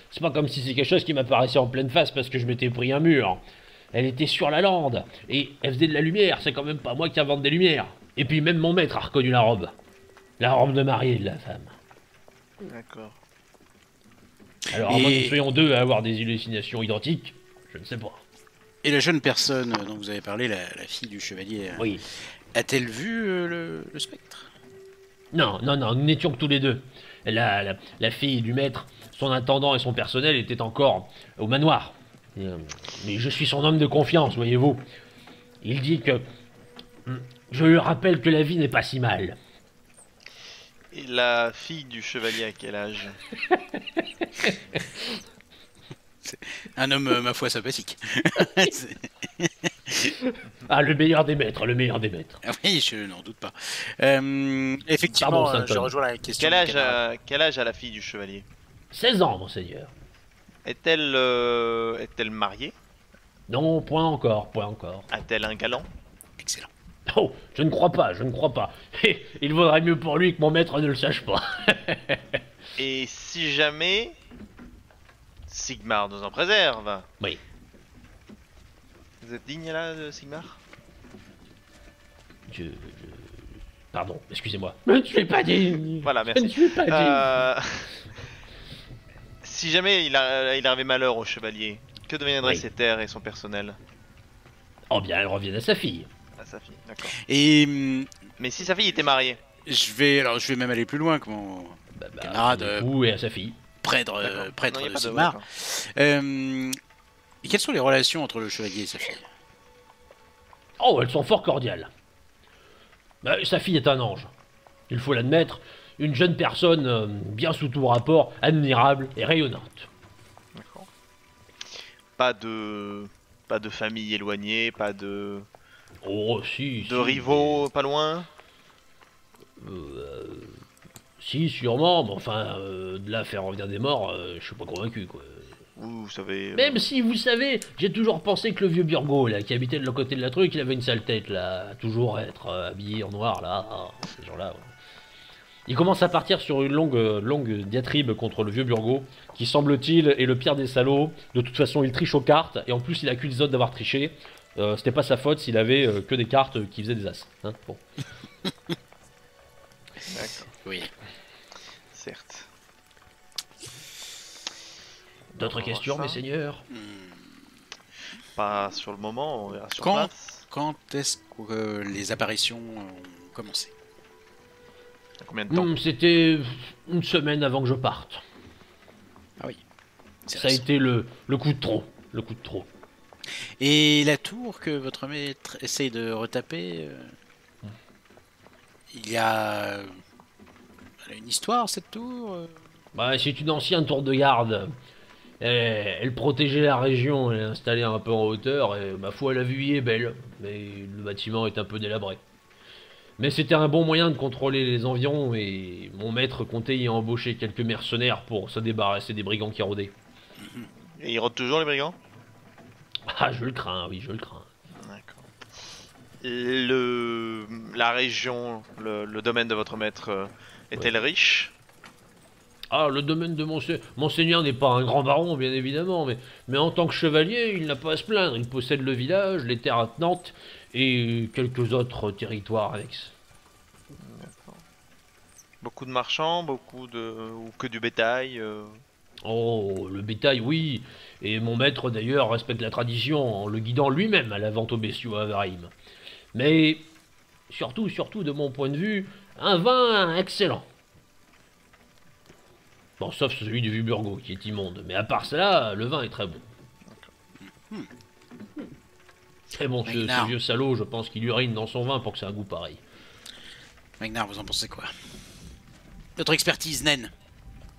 C'est pas comme si c'est quelque chose qui m'apparaissait en pleine face parce que je m'étais pris un mur. Elle était sur la lande, et elle faisait de la lumière, c'est quand même pas moi qui invente des lumières. Et puis même mon maître a reconnu la robe. La robe de mariée de la femme. D'accord. Alors, à moins que nous soyons deux à avoir des hallucinations identiques, je ne sais pas. Et la jeune personne dont vous avez parlé, la fille du chevalier, Oui. a-t-elle vu le spectre? Non, nous n'étions que tous les deux. La fille du maître, son intendant et son personnel étaient encore au manoir. Mais je suis son homme de confiance, voyez-vous. Il dit que... Je lui rappelle que la vie n'est pas si mal. Et la fille du chevalier à quel âge? Un homme, ma foi, sympathique. Ah, le meilleur des maîtres. Ah oui, je n'en doute pas. Effectivement, Pardon, je rejoins la question. Quel âge a la fille du chevalier? 16 ans, monseigneur. Est-elle mariée? Non, point encore. A-t-elle un galant? Excellent. Oh, je ne crois pas. Il vaudrait mieux pour lui que mon maître ne le sache pas. Et si jamais Sigmar nous en préserve? Oui. Vous êtes digne là de Sigmar? Pardon, excusez-moi. Je ne suis pas digne. Voilà, merci. Je ne suis pas digne. Si jamais il arrivait malheur au chevalier, que deviendraient ses terres et son personnel? Oh bien, elles reviennent à sa fille. À sa fille, d'accord. Et Mais si sa fille était mariée? je vais même aller plus loin que mon camarade Et à sa fille. prêtre Non, y a de pas Sigmar. d'accord. Et quelles sont les relations entre le chevalier et sa fille? Oh, elles sont fort cordiales. Sa fille est un ange. Il faut l'admettre. Une jeune personne bien sous tout rapport, admirable et rayonnante. D'accord. Pas de famille éloignée, pas de Oh, si. rivaux pas loin? Si, sûrement, mais enfin, de là à faire revenir des morts, je suis pas convaincu, quoi. Vous savez... Même si, vous savez, j'ai toujours pensé que le vieux Burgo, là, qui habitait de l'autre côté de la truc, il avait une sale tête, là, à toujours être habillé en noir, là, ces gens-là, ouais. Il commence à partir sur une longue diatribe contre le vieux Burgo, qui semble-t-il est le pire des salauds. De toute façon, il triche aux cartes, et en plus, il accuse les autres d'avoir triché. C'était pas sa faute s'il avait que des cartes qui faisaient des as. Hein, bon. D'accord, Oui. certes. D'autres On va questions, voir mes ça. seigneurs? Pas sur le moment, on verra sur Quand place. Quand est-ce que les apparitions ont commencé? Combien de temps C'était une semaine avant que je parte. Ah oui. C'est Ça a récent. été le coup de trop. Le coup de trop. Et la tour que votre maître essaye de retaper, il y a elle a une histoire cette tour Bah, c'est une ancienne tour de garde. Elle protégeait la région, elle est installée un peu en hauteur, et ma foi, la vue y est belle, mais le bâtiment est un peu délabré. Mais c'était un bon moyen de contrôler les environs, et mon maître comptait y embaucher quelques mercenaires pour se débarrasser des brigands qui rôdaient. Et ils rôdent toujours les brigands Ah, je le crains, oui, je le crains. D'accord. La région, le domaine de votre maître est-elle riche? Ah, le domaine de Monseigneur n'est pas un grand baron, bien évidemment, mais en tant que chevalier, il n'a pas à se plaindre. Il possède le village, les terres attenantes et quelques autres territoires annexes. Beaucoup de marchands, ou que du bétail Oh, le bétail, oui. Et mon maître, d'ailleurs, respecte la tradition en le guidant lui-même à la vente aux bestiaux à Avarim. Mais, surtout, de mon point de vue, un vin excellent. Bon, sauf celui du vieux Burgo, qui est immonde. Mais à part cela, le vin est très bon. Très bon, ce Magnard. vieux salaud, je pense qu'il urine dans son vin pour que ça ait un goût pareil. Magnar, vous en pensez quoi? Votre expertise, naine.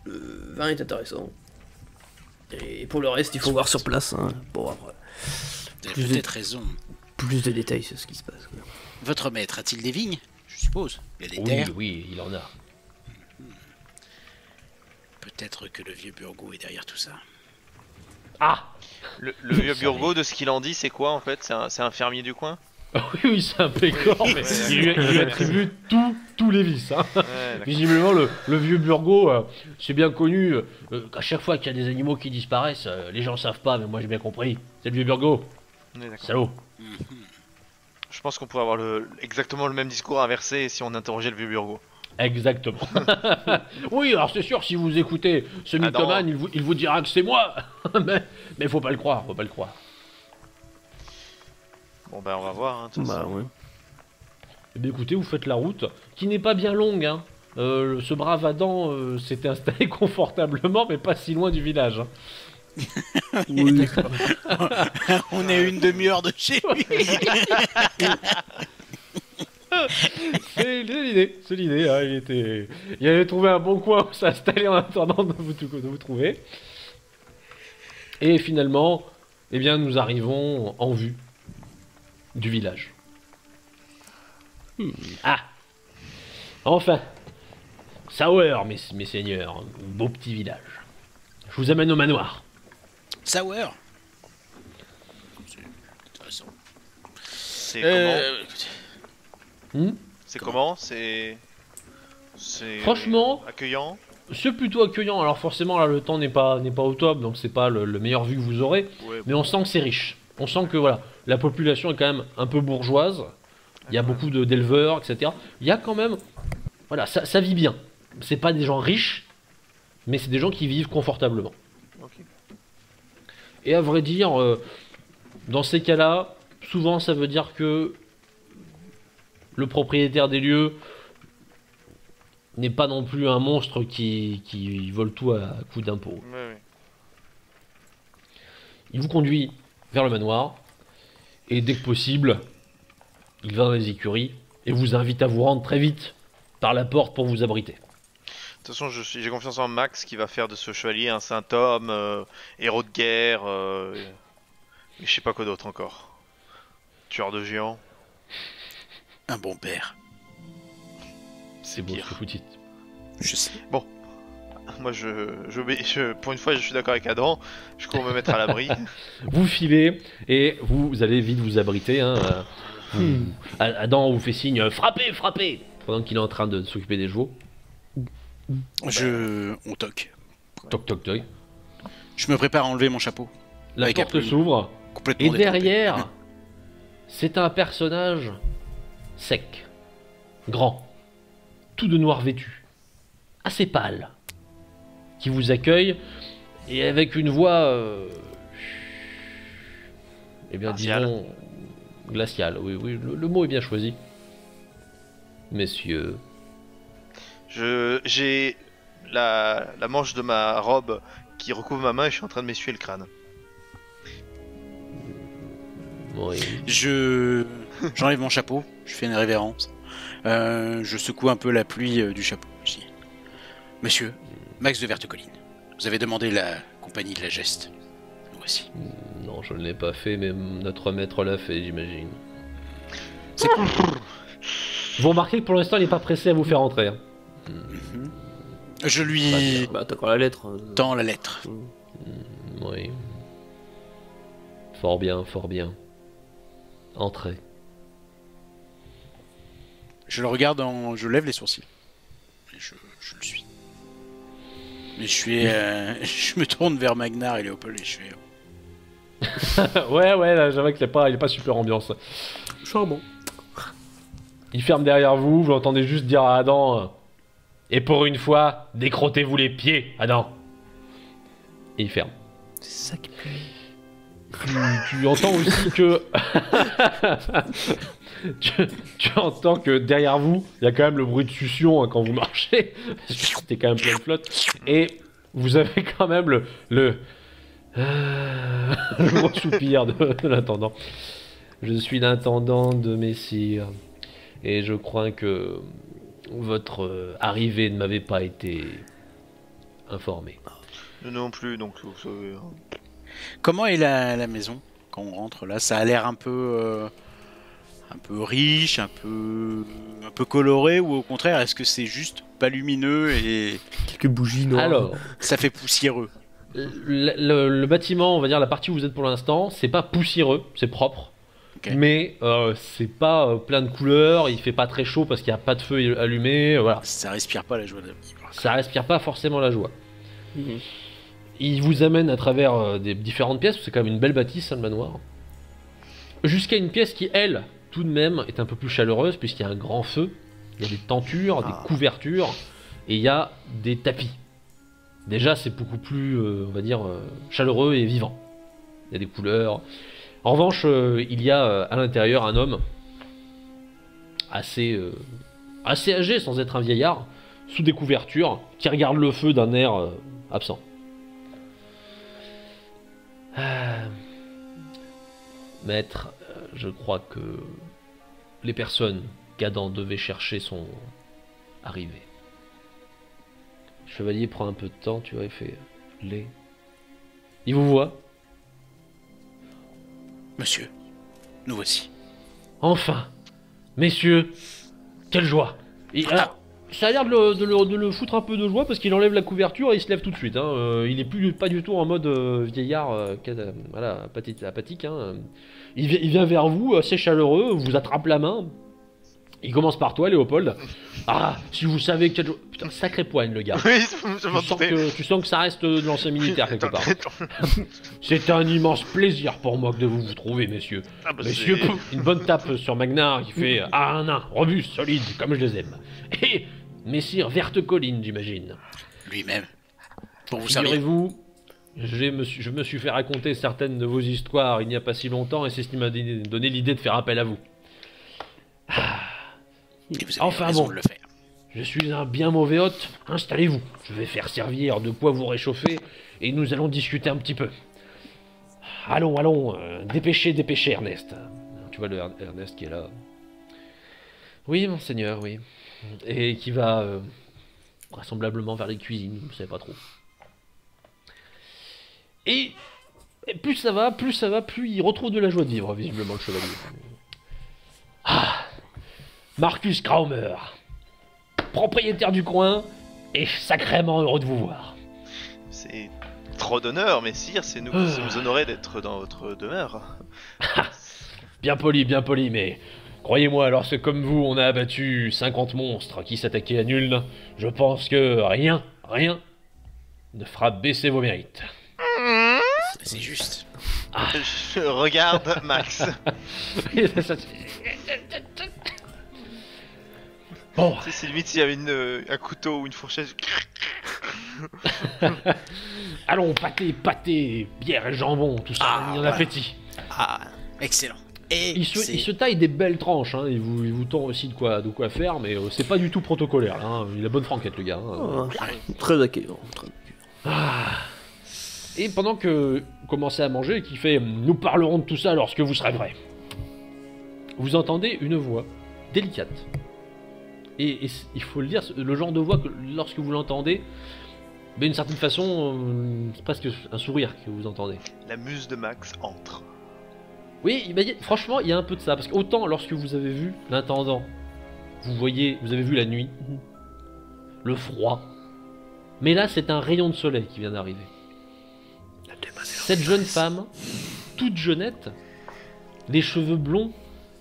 Le vin est intéressant. Et pour le reste, il faut voir sur place. Hein. Bon, après, Vous avez Plus de- peut-être raison. plus de détails sur ce qui se passe. Quoi. Votre maître a-t-il des vignes? Je suppose. Il y a des Oui, terres. oui, il en a. Peut-être que le vieux Burgo est derrière tout ça. Ah Le vieux Ça Burgo, de ce qu'il en dit, c'est quoi en fait? C'est un fermier du coin? Oui, c'est un pécor, mais il lui attribue tous les vices. Hein. Ouais, d'accord. Visiblement, le vieux Burgo, c'est bien connu qu'à chaque fois qu'il y a des animaux qui disparaissent, les gens savent pas, mais moi j'ai bien compris. C'est le vieux Burgo, On est d'accord. salaud. Je pense qu'on pourrait avoir exactement le même discours inversé si on interrogeait le vieux Burgo. Exactement. Oui, alors c'est sûr, si vous écoutez ce Ah, mythomane, il vous dira que c'est moi. mais faut pas le croire, faut pas le croire. Bon ben on va voir. Hein, de toute Bah façon. ouais. Eh bien, écoutez, vous faites la route, qui n'est pas bien longue. Hein. Ce brave Adam s'était installé confortablement, mais pas si loin du village. Hein. Oui. On est à une demi-heure de chez lui. C'est l'idée. Hein. Il avait trouvé un bon coin où s'installer en attendant de vous trouver. Et finalement, eh bien, nous arrivons en vue du village. Ah, enfin, Sauer, mes seigneurs, un beau petit village. Je vous amène au manoir. Sauer. C'est intéressant. C'est comment Hmm C'est comment C'est Franchement, accueillant. c'est plutôt accueillant. Alors forcément, là, le temps n'est pas au top, donc c'est pas le meilleur vue que vous aurez. Ouais, Mais on sent que c'est riche. On sent que voilà, la population est quand même un peu bourgeoise. Il y a beaucoup d'éleveurs, etc. Il y a quand même, voilà, ça vit bien. C'est pas des gens riches, mais c'est des gens qui vivent confortablement. ok. Et à vrai dire, dans ces cas-là, souvent ça veut dire que le propriétaire des lieux n'est pas non plus un monstre qui vole tout à coups d'impôts. Ouais, ouais. Il vous conduit vers le manoir, et dès que possible, il va dans les écuries, et vous invite à vous rendre très vite par la porte pour vous abriter. De toute façon, j'ai confiance en Max qui va faire de ce chevalier un saint homme, héros de guerre, et je sais pas quoi d'autre encore. Tueur de géants. Un bon père. C'est beau ce que vous dites. Je sais. Moi, pour une fois, je suis d'accord avec Adam. Je cours me mettre à l'abri. Vous filez, et vous allez vite vous abriter. Hein, Adam vous fait signe, frappez, frappez, pendant qu'il est en train de s'occuper des chevaux. On toque. Toc toc toc. Je me prépare à enlever mon chapeau. La Avec porte Apple. s'ouvre. Complètement Et détrempé. derrière, c'est un personnage sec, grand, tout de noir vêtu, assez pâle, qui vous accueille et avec une voix, eh bien Glaciale. disons, glaciale. Oui, oui, le mot est bien choisi. Messieurs, J'ai la manche de ma robe qui recouvre ma main et je suis en train de m'essuyer le crâne. oui. J'enlève mon chapeau, je fais une révérence. Je secoue un peu la pluie du chapeau. Je dis, Monsieur, Max de Vertecolline, vous avez demandé la compagnie de la geste. Nous voici. Non, je ne l'ai pas fait, mais notre maître l'a fait, j'imagine. C'est Vous remarquez que pour l'instant, il n'est pas pressé à vous faire entrer. Hein. Je lui Bah, t'as encore la lettre. tends la lettre. Oui. Fort bien, fort bien. Entrez. Je le regarde, je lève les sourcils. Et je le suis. Mais je me tourne vers Magnar et Léopold et je fais... Ouais, là, j'avoue qu'il il est pas super ambiance. Charmant. Il ferme derrière vous, vous l'entendez juste dire à Adam et pour une fois, décrottez-vous les pieds, Adam. Et il ferme. C'est ça qui pue. Tu entends aussi que... tu entends que derrière vous, il y a quand même le bruit de succion hein, quand vous marchez. C'était quand même plein de flotte. Et vous avez quand même le gros soupir de l'intendant. Je suis l'intendant de Messire. Et je crois que votre arrivée ne m'avait pas été informé. Nous non plus, donc vous savez. Comment est la maison quand on rentre là? Ça a l'air un peu riche, un peu coloré, ou au contraire, est-ce que c'est juste pas lumineux et Quelques bougies noires. Alors, ça fait poussiéreux? le bâtiment, on va dire la partie où vous êtes pour l'instant, c'est pas poussiéreux, c'est propre. Ok. Mais c'est pas plein de couleurs, il fait pas très chaud parce qu'il n'y a pas de feu allumé, voilà. Ça respire pas la joie de la vie. Ça respire pas forcément la joie. Mhm. Il vous amène à travers des différentes pièces, c'est quand même une belle bâtisse, hein, le manoir. Jusqu'à une pièce qui, elle, tout de même, est un peu plus chaleureuse puisqu'il y a un grand feu, il y a des tentures, des couvertures, et il y a des tapis. Déjà, c'est beaucoup plus, on va dire, chaleureux et vivant. Il y a des couleurs. En revanche, il y a à l'intérieur un homme assez âgé, sans être un vieillard, sous des couvertures, qui regarde le feu d'un air absent. Maître, je crois que les personnes qu'Adam devait chercher sont arrivées. Le chevalier prend un peu de temps, tu vois, il fait les. Il vous voit. Monsieur, nous voici. Enfin, messieurs, quelle joie. Et, alors, ça a l'air de le foutre un peu de joie parce qu'il enlève la couverture et il se lève tout de suite. Hein. Il est pas du tout en mode vieillard, voilà, apathique. Hein. Il vient vers vous, assez chaleureux, vous attrape la main. Il commence par toi, Léopold. Ah, si vous savez quelle joie. Putain, sacré poigne, le gars. Oui, je m'en doutais. Tu sens que ça reste de l'ancien militaire quelque part. C'est un immense plaisir pour moi de vous trouver, messieurs. Ah bah Messieurs, c'est- pouf, une bonne tape sur Magnar qui fait un nain, robuste, solide, comme je les aime. Et Messire Vertecolline, j'imagine. Lui-même. Pour vous servir. Figurez-vous, je me suis fait raconter certaines de vos histoires il n'y a pas si longtemps et c'est ce qui m'a donné l'idée de faire appel à vous. Et vous avez Enfin raison bon. de le faire. Je suis un bien mauvais hôte, installez-vous. Je vais faire servir de quoi vous réchauffer et nous allons discuter un petit peu. Allons, dépêchez, Ernest. Tu vois le Ernest qui est là. Oui, monseigneur, oui. Et qui va vraisemblablement vers les cuisines, vous savez pas trop. Et plus ça va, plus il retrouve de la joie de vivre, visiblement, le chevalier. Ah, Marcus Kraumer, propriétaire du coin, et sacrément heureux de vous voir. C'est trop d'honneur, messire, c'est nous honorer d'être dans votre demeure. Bien poli, mais Croyez-moi, lorsque comme vous, on a abattu 50 monstres qui s'attaquaient à nul, je pense que rien ne fera baisser vos mérites. C'est juste. Je regarde Max. Bon, Tu sais, c'est limite s'il y avait un couteau ou une fourchette. allons, pâté, bière et jambon, tout ça, il y en a voilà. appétit. Ah, excellent. Et Il se taille des belles tranches, hein. Il vous tend aussi de quoi faire, mais c'est pas du tout protocolaire, là, hein. Il a bonne franquette, le gars. Hein. Très accueillant. Et pendant que vous commencez à manger, qui fait « Nous parlerons de tout ça lorsque vous serez prêts », vous entendez une voix délicate. Et il faut le dire, le genre de voix que lorsque vous l'entendez, mais d'une certaine façon, c'est presque un sourire que vous entendez. La muse de Max entre. Oui, franchement, il y a un peu de ça, parce qu'autant lorsque vous avez vu l'intendant, vous avez vu la nuit, le froid, mais là c'est un rayon de soleil qui vient d'arriver. Cette jeune femme, toute jeunette, les cheveux blonds,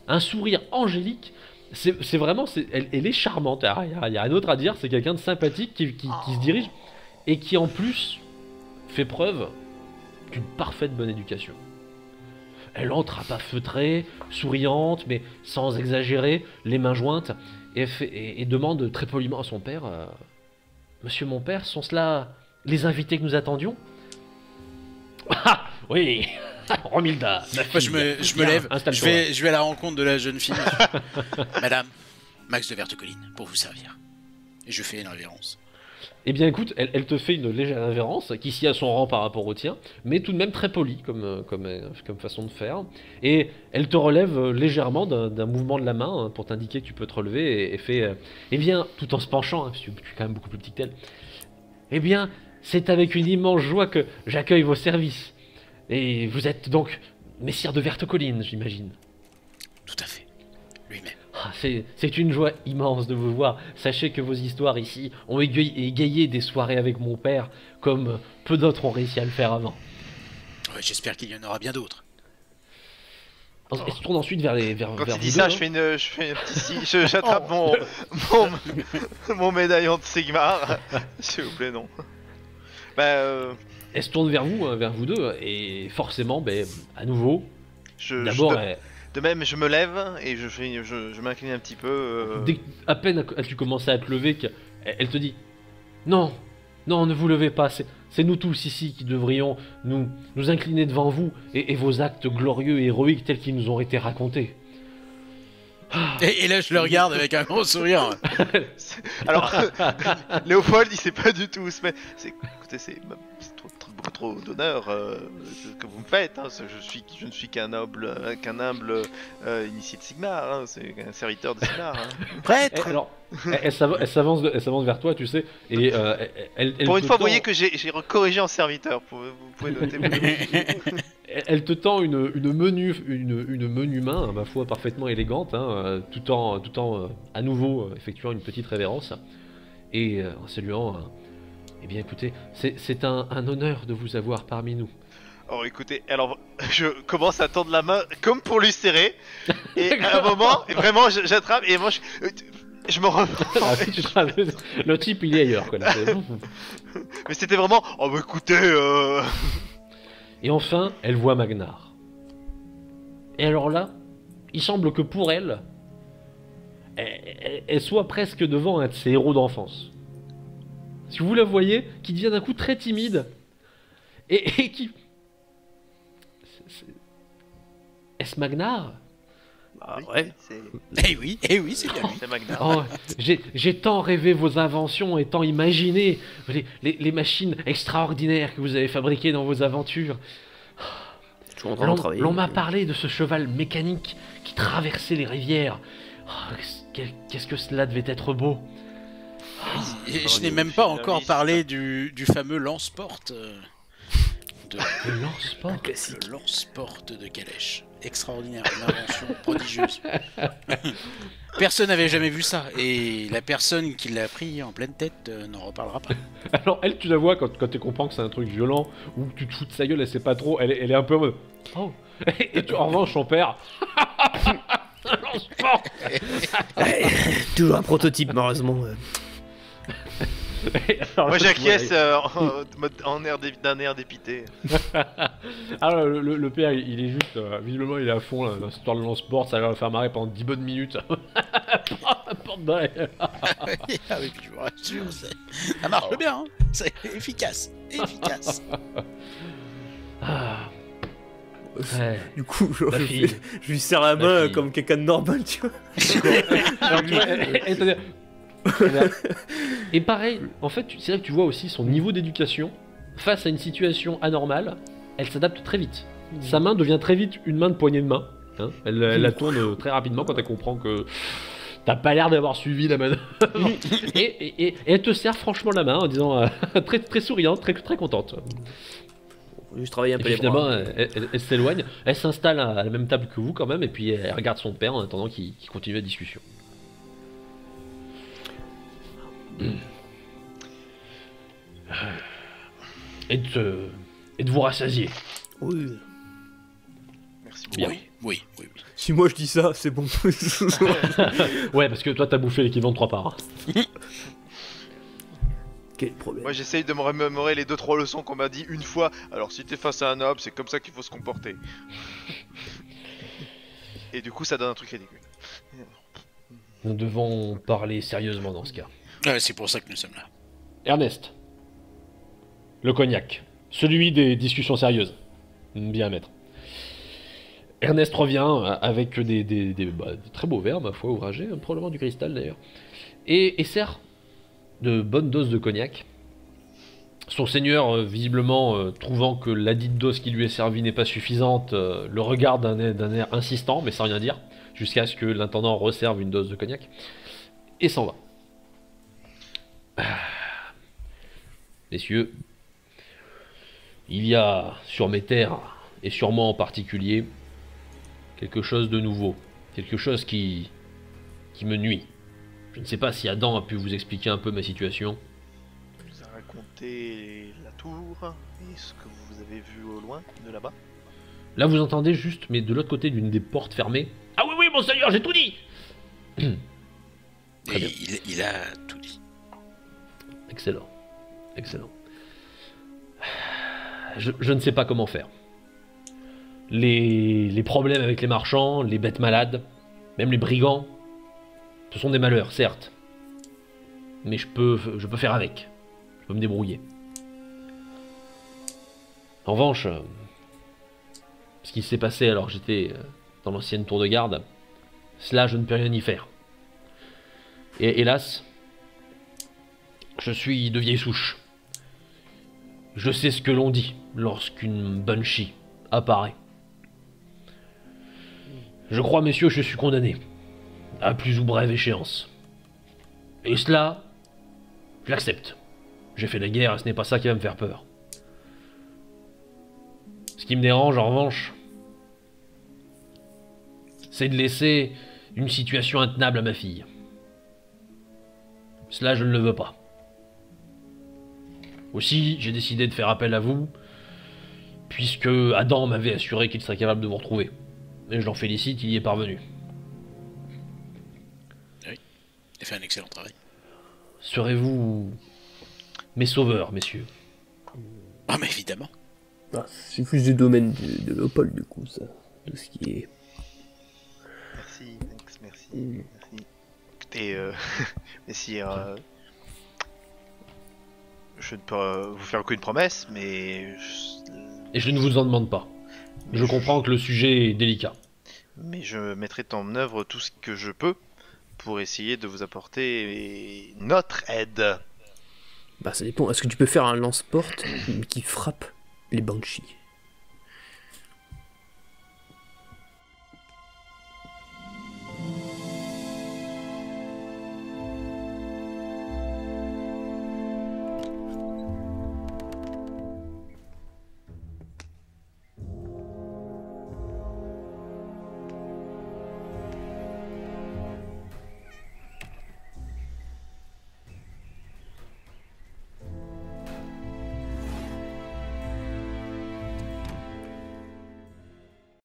un sourire angélique, c'est vraiment, elle est charmante, il y a rien d'autre à dire, c'est quelqu'un de sympathique qui se dirige, et qui en plus fait preuve d'une parfaite bonne éducation. Elle entre à pas feutrés, souriante, mais sans exagérer, les mains jointes, et demande très poliment à son père Monsieur mon père, sont cela les invités que nous attendions? Ah oui Romilda, ma Moi, fille. je me Viens, lève, installe-toi. je vais à la rencontre de la jeune fille. Madame, Max de Vertecolline, pour vous servir. Et je fais une révérence. Eh bien écoute, elle te fait une légère révérence, qui s'y a son rang par rapport au tien, mais tout de même très polie comme façon de faire. Et elle te relève légèrement d'un mouvement de la main, hein, pour t'indiquer que tu peux te relever, et fait eh bien, tout en se penchant, hein, parce que tu es quand même beaucoup plus petit qu'elle, eh bien, c'est avec une immense joie que j'accueille vos services. Et vous êtes donc messire de Vertecolline, j'imagine. Tout à fait. Lui-même. Ah, c'est une joie immense de vous voir. Sachez que vos histoires ici ont égayé des soirées avec mon père, comme peu d'autres ont réussi à le faire avant. Ouais, j'espère qu'il y en aura bien d'autres. Elle se tourne ensuite vers Quand vers il dit vous ça, deux, je fais un petit j'attrape mon médaillon de Sigmar. S'il vous plaît, non. Elle se tourne vers vous deux, et forcément, à nouveau, d'abord, de même, je me lève et je m'incline un petit peu. à peine as-tu commencé à te lever, elle te dit non, ne vous levez pas, c'est nous tous ici qui devrions nous incliner devant vous et vos actes glorieux et héroïques tels qu'ils nous ont été racontés. Et là, je le regarde avec un gros sourire. Alors, Léopold, il sait pas du tout où se mettre. Écoutez, c'est beaucoup trop d'honneur que vous me faites. Hein. Je ne suis qu'un humble initié de Sigmar. Hein. C'est un serviteur de Sigmar. Hein. Prêtre. Alors, elle s'avance vers toi, tu sais, et elle Pour une te fois, vous tend- voyez que j'ai corrigé en serviteur. Vous pouvez noter. Elle te tend une menu main, hein, ma foi parfaitement élégante, hein, tout en à nouveau effectuant une petite révérence, et en saluant. Eh bien écoutez, c'est un honneur de vous avoir parmi nous. Oh, écoutez, alors je commence à tendre la main comme pour lui serrer, et à un moment, et vraiment, j'attrape, et moi, je me Ah, le type il est ailleurs, quoi. Là. Mais c'était vraiment, oh bah écoutez, Et enfin, elle voit Magnar. Et alors là, il semble que pour elle, elle soit presque devant un de ses héros d'enfance. Si vous la voyez, qui devient d'un coup très timide, et qui... Est-ce Magnar? Ah ouais. Eh oui, c'est bien lui. C'est Magnar. Oh, j'ai tant rêvé vos inventions et tant imaginé les machines extraordinaires que vous avez fabriquées dans vos aventures. Je suis en train de travailler. L'on m'a parlé de ce cheval mécanique qui traversait les rivières. Oh, qu'est-ce que cela devait être beau. Je n'ai même pas encore parlé du fameux lance-porte Le lance-port. le lance-porte de Calèche. Extraordinaire, une invention prodigieuse. Personne n'avait jamais vu ça, et la personne qui l'a pris en pleine tête n'en reparlera pas. Alors elle, tu la vois quand tu comprends que c'est un truc violent, ou que tu te fous de sa gueule, elle sait pas trop, elle est un peu en mode... Oh. Et en revanche, son père... lance-porte. Ouais, toujours un prototype, malheureusement. Alors, Moi tu j'acquiesce vois, d'un air dépité. alors, le père, il est juste, visiblement, il est à fond là, dans cette histoire de lance-porte, ça va le faire marrer pendant 10 bonnes minutes. Porte dans la gueule. Ah oui, je vous rassure, ça marche bien, hein. C'est efficace, efficace. Ah. Ouais. Du coup, La fille. je lui serre la La main fille. comme quelqu'un de normal, tu vois. Alors, tu vois, et pareil, en fait, c'est là que tu vois aussi son niveau d'éducation face à une situation anormale. Elle s'adapte très vite. Sa main devient très vite une main de poignée de main. Hein. Elle la tourne très rapidement quand elle comprend que t'as pas l'air d'avoir suivi la manœuvre. et elle te serre franchement la main en disant très, très souriante, très, très contente. Faut juste travailler un Et peu puis les finalement, bras. elle s'éloigne. Elle s'installe à la même table que vous quand même, et puis elle regarde son père en attendant qu'il continue la discussion. Et de vous rassasier. Oui. Merci beaucoup. Bien. Oui, oui. Si moi je dis ça, c'est bon. Ouais, parce que toi t'as bouffé l'équivalent de 3 parts. Quel problème. Moi j'essaye de me remémorer les 2-3 leçons qu'on m'a dit une fois. Alors si t'es face à un homme, c'est comme ça qu'il faut se comporter. Et du coup ça donne un truc ridicule. Nous devons parler sérieusement dans ce cas. Ouais, c'est pour ça que nous sommes là. Ernest. Le cognac. Celui des discussions sérieuses. Bien, maître. Ernest revient avec des très beaux verres, ma foi, ouvragés, probablement du cristal d'ailleurs. Et sert de bonnes doses de cognac. Son seigneur, visiblement, trouvant que la dite dose qui lui est servie n'est pas suffisante, le regarde d'un air insistant, mais sans rien dire, jusqu'à ce que l'intendant resserve une dose de cognac, et s'en va. Messieurs, il y a sur mes terres, et sur moi en particulier, quelque chose de nouveau, quelque chose qui me nuit. Je ne sais pas si Adam a pu vous expliquer un peu ma situation. Il vous a raconté la tour et ce que vous avez vu au loin de là-bas. Là, vous entendez juste, mais de l'autre côté d'une des portes fermées. Ah oui, oui, mon seigneur, j'ai tout dit. Très Et bien. il a tout dit. Excellent, excellent. Je ne sais pas comment faire. Les problèmes avec les marchands, les bêtes malades, même les brigands, ce sont des malheurs, certes. Mais je peux faire avec. Je peux me débrouiller. En revanche, ce qui s'est passé alors que j'étais dans l'ancienne tour de garde, cela je ne peux rien y faire. Et hélas, je suis de vieille souche. Je sais ce que l'on dit lorsqu'une banshee apparaît. Je crois, messieurs, je suis condamné, à plus ou brève échéance. Et cela, je l'accepte. J'ai fait la guerre et ce n'est pas ça qui va me faire peur. Ce qui me dérange, en revanche, c'est de laisser une situation intenable à ma fille. Cela, je ne le veux pas. Aussi, j'ai décidé de faire appel à vous, puisque Adam m'avait assuré qu'il serait capable de vous retrouver. Et je l'en félicite, il y est parvenu. Il a fait un excellent travail. Serez-vous mes sauveurs, messieurs? Ah, mais évidemment. Ah, c'est plus du domaine de Léopold, du coup, ça. De ce qui est. Merci, thanks, merci, merci. Écoutez, messire, je ne peux vous faire aucune promesse, mais Et je ne vous en demande pas. Je comprends que le sujet est délicat. mais je mettrai en œuvre tout ce que je peux pour essayer de vous apporter notre aide. Bah, ça dépend. Est-ce que tu peux faire un lance-porte qui frappe les banshees?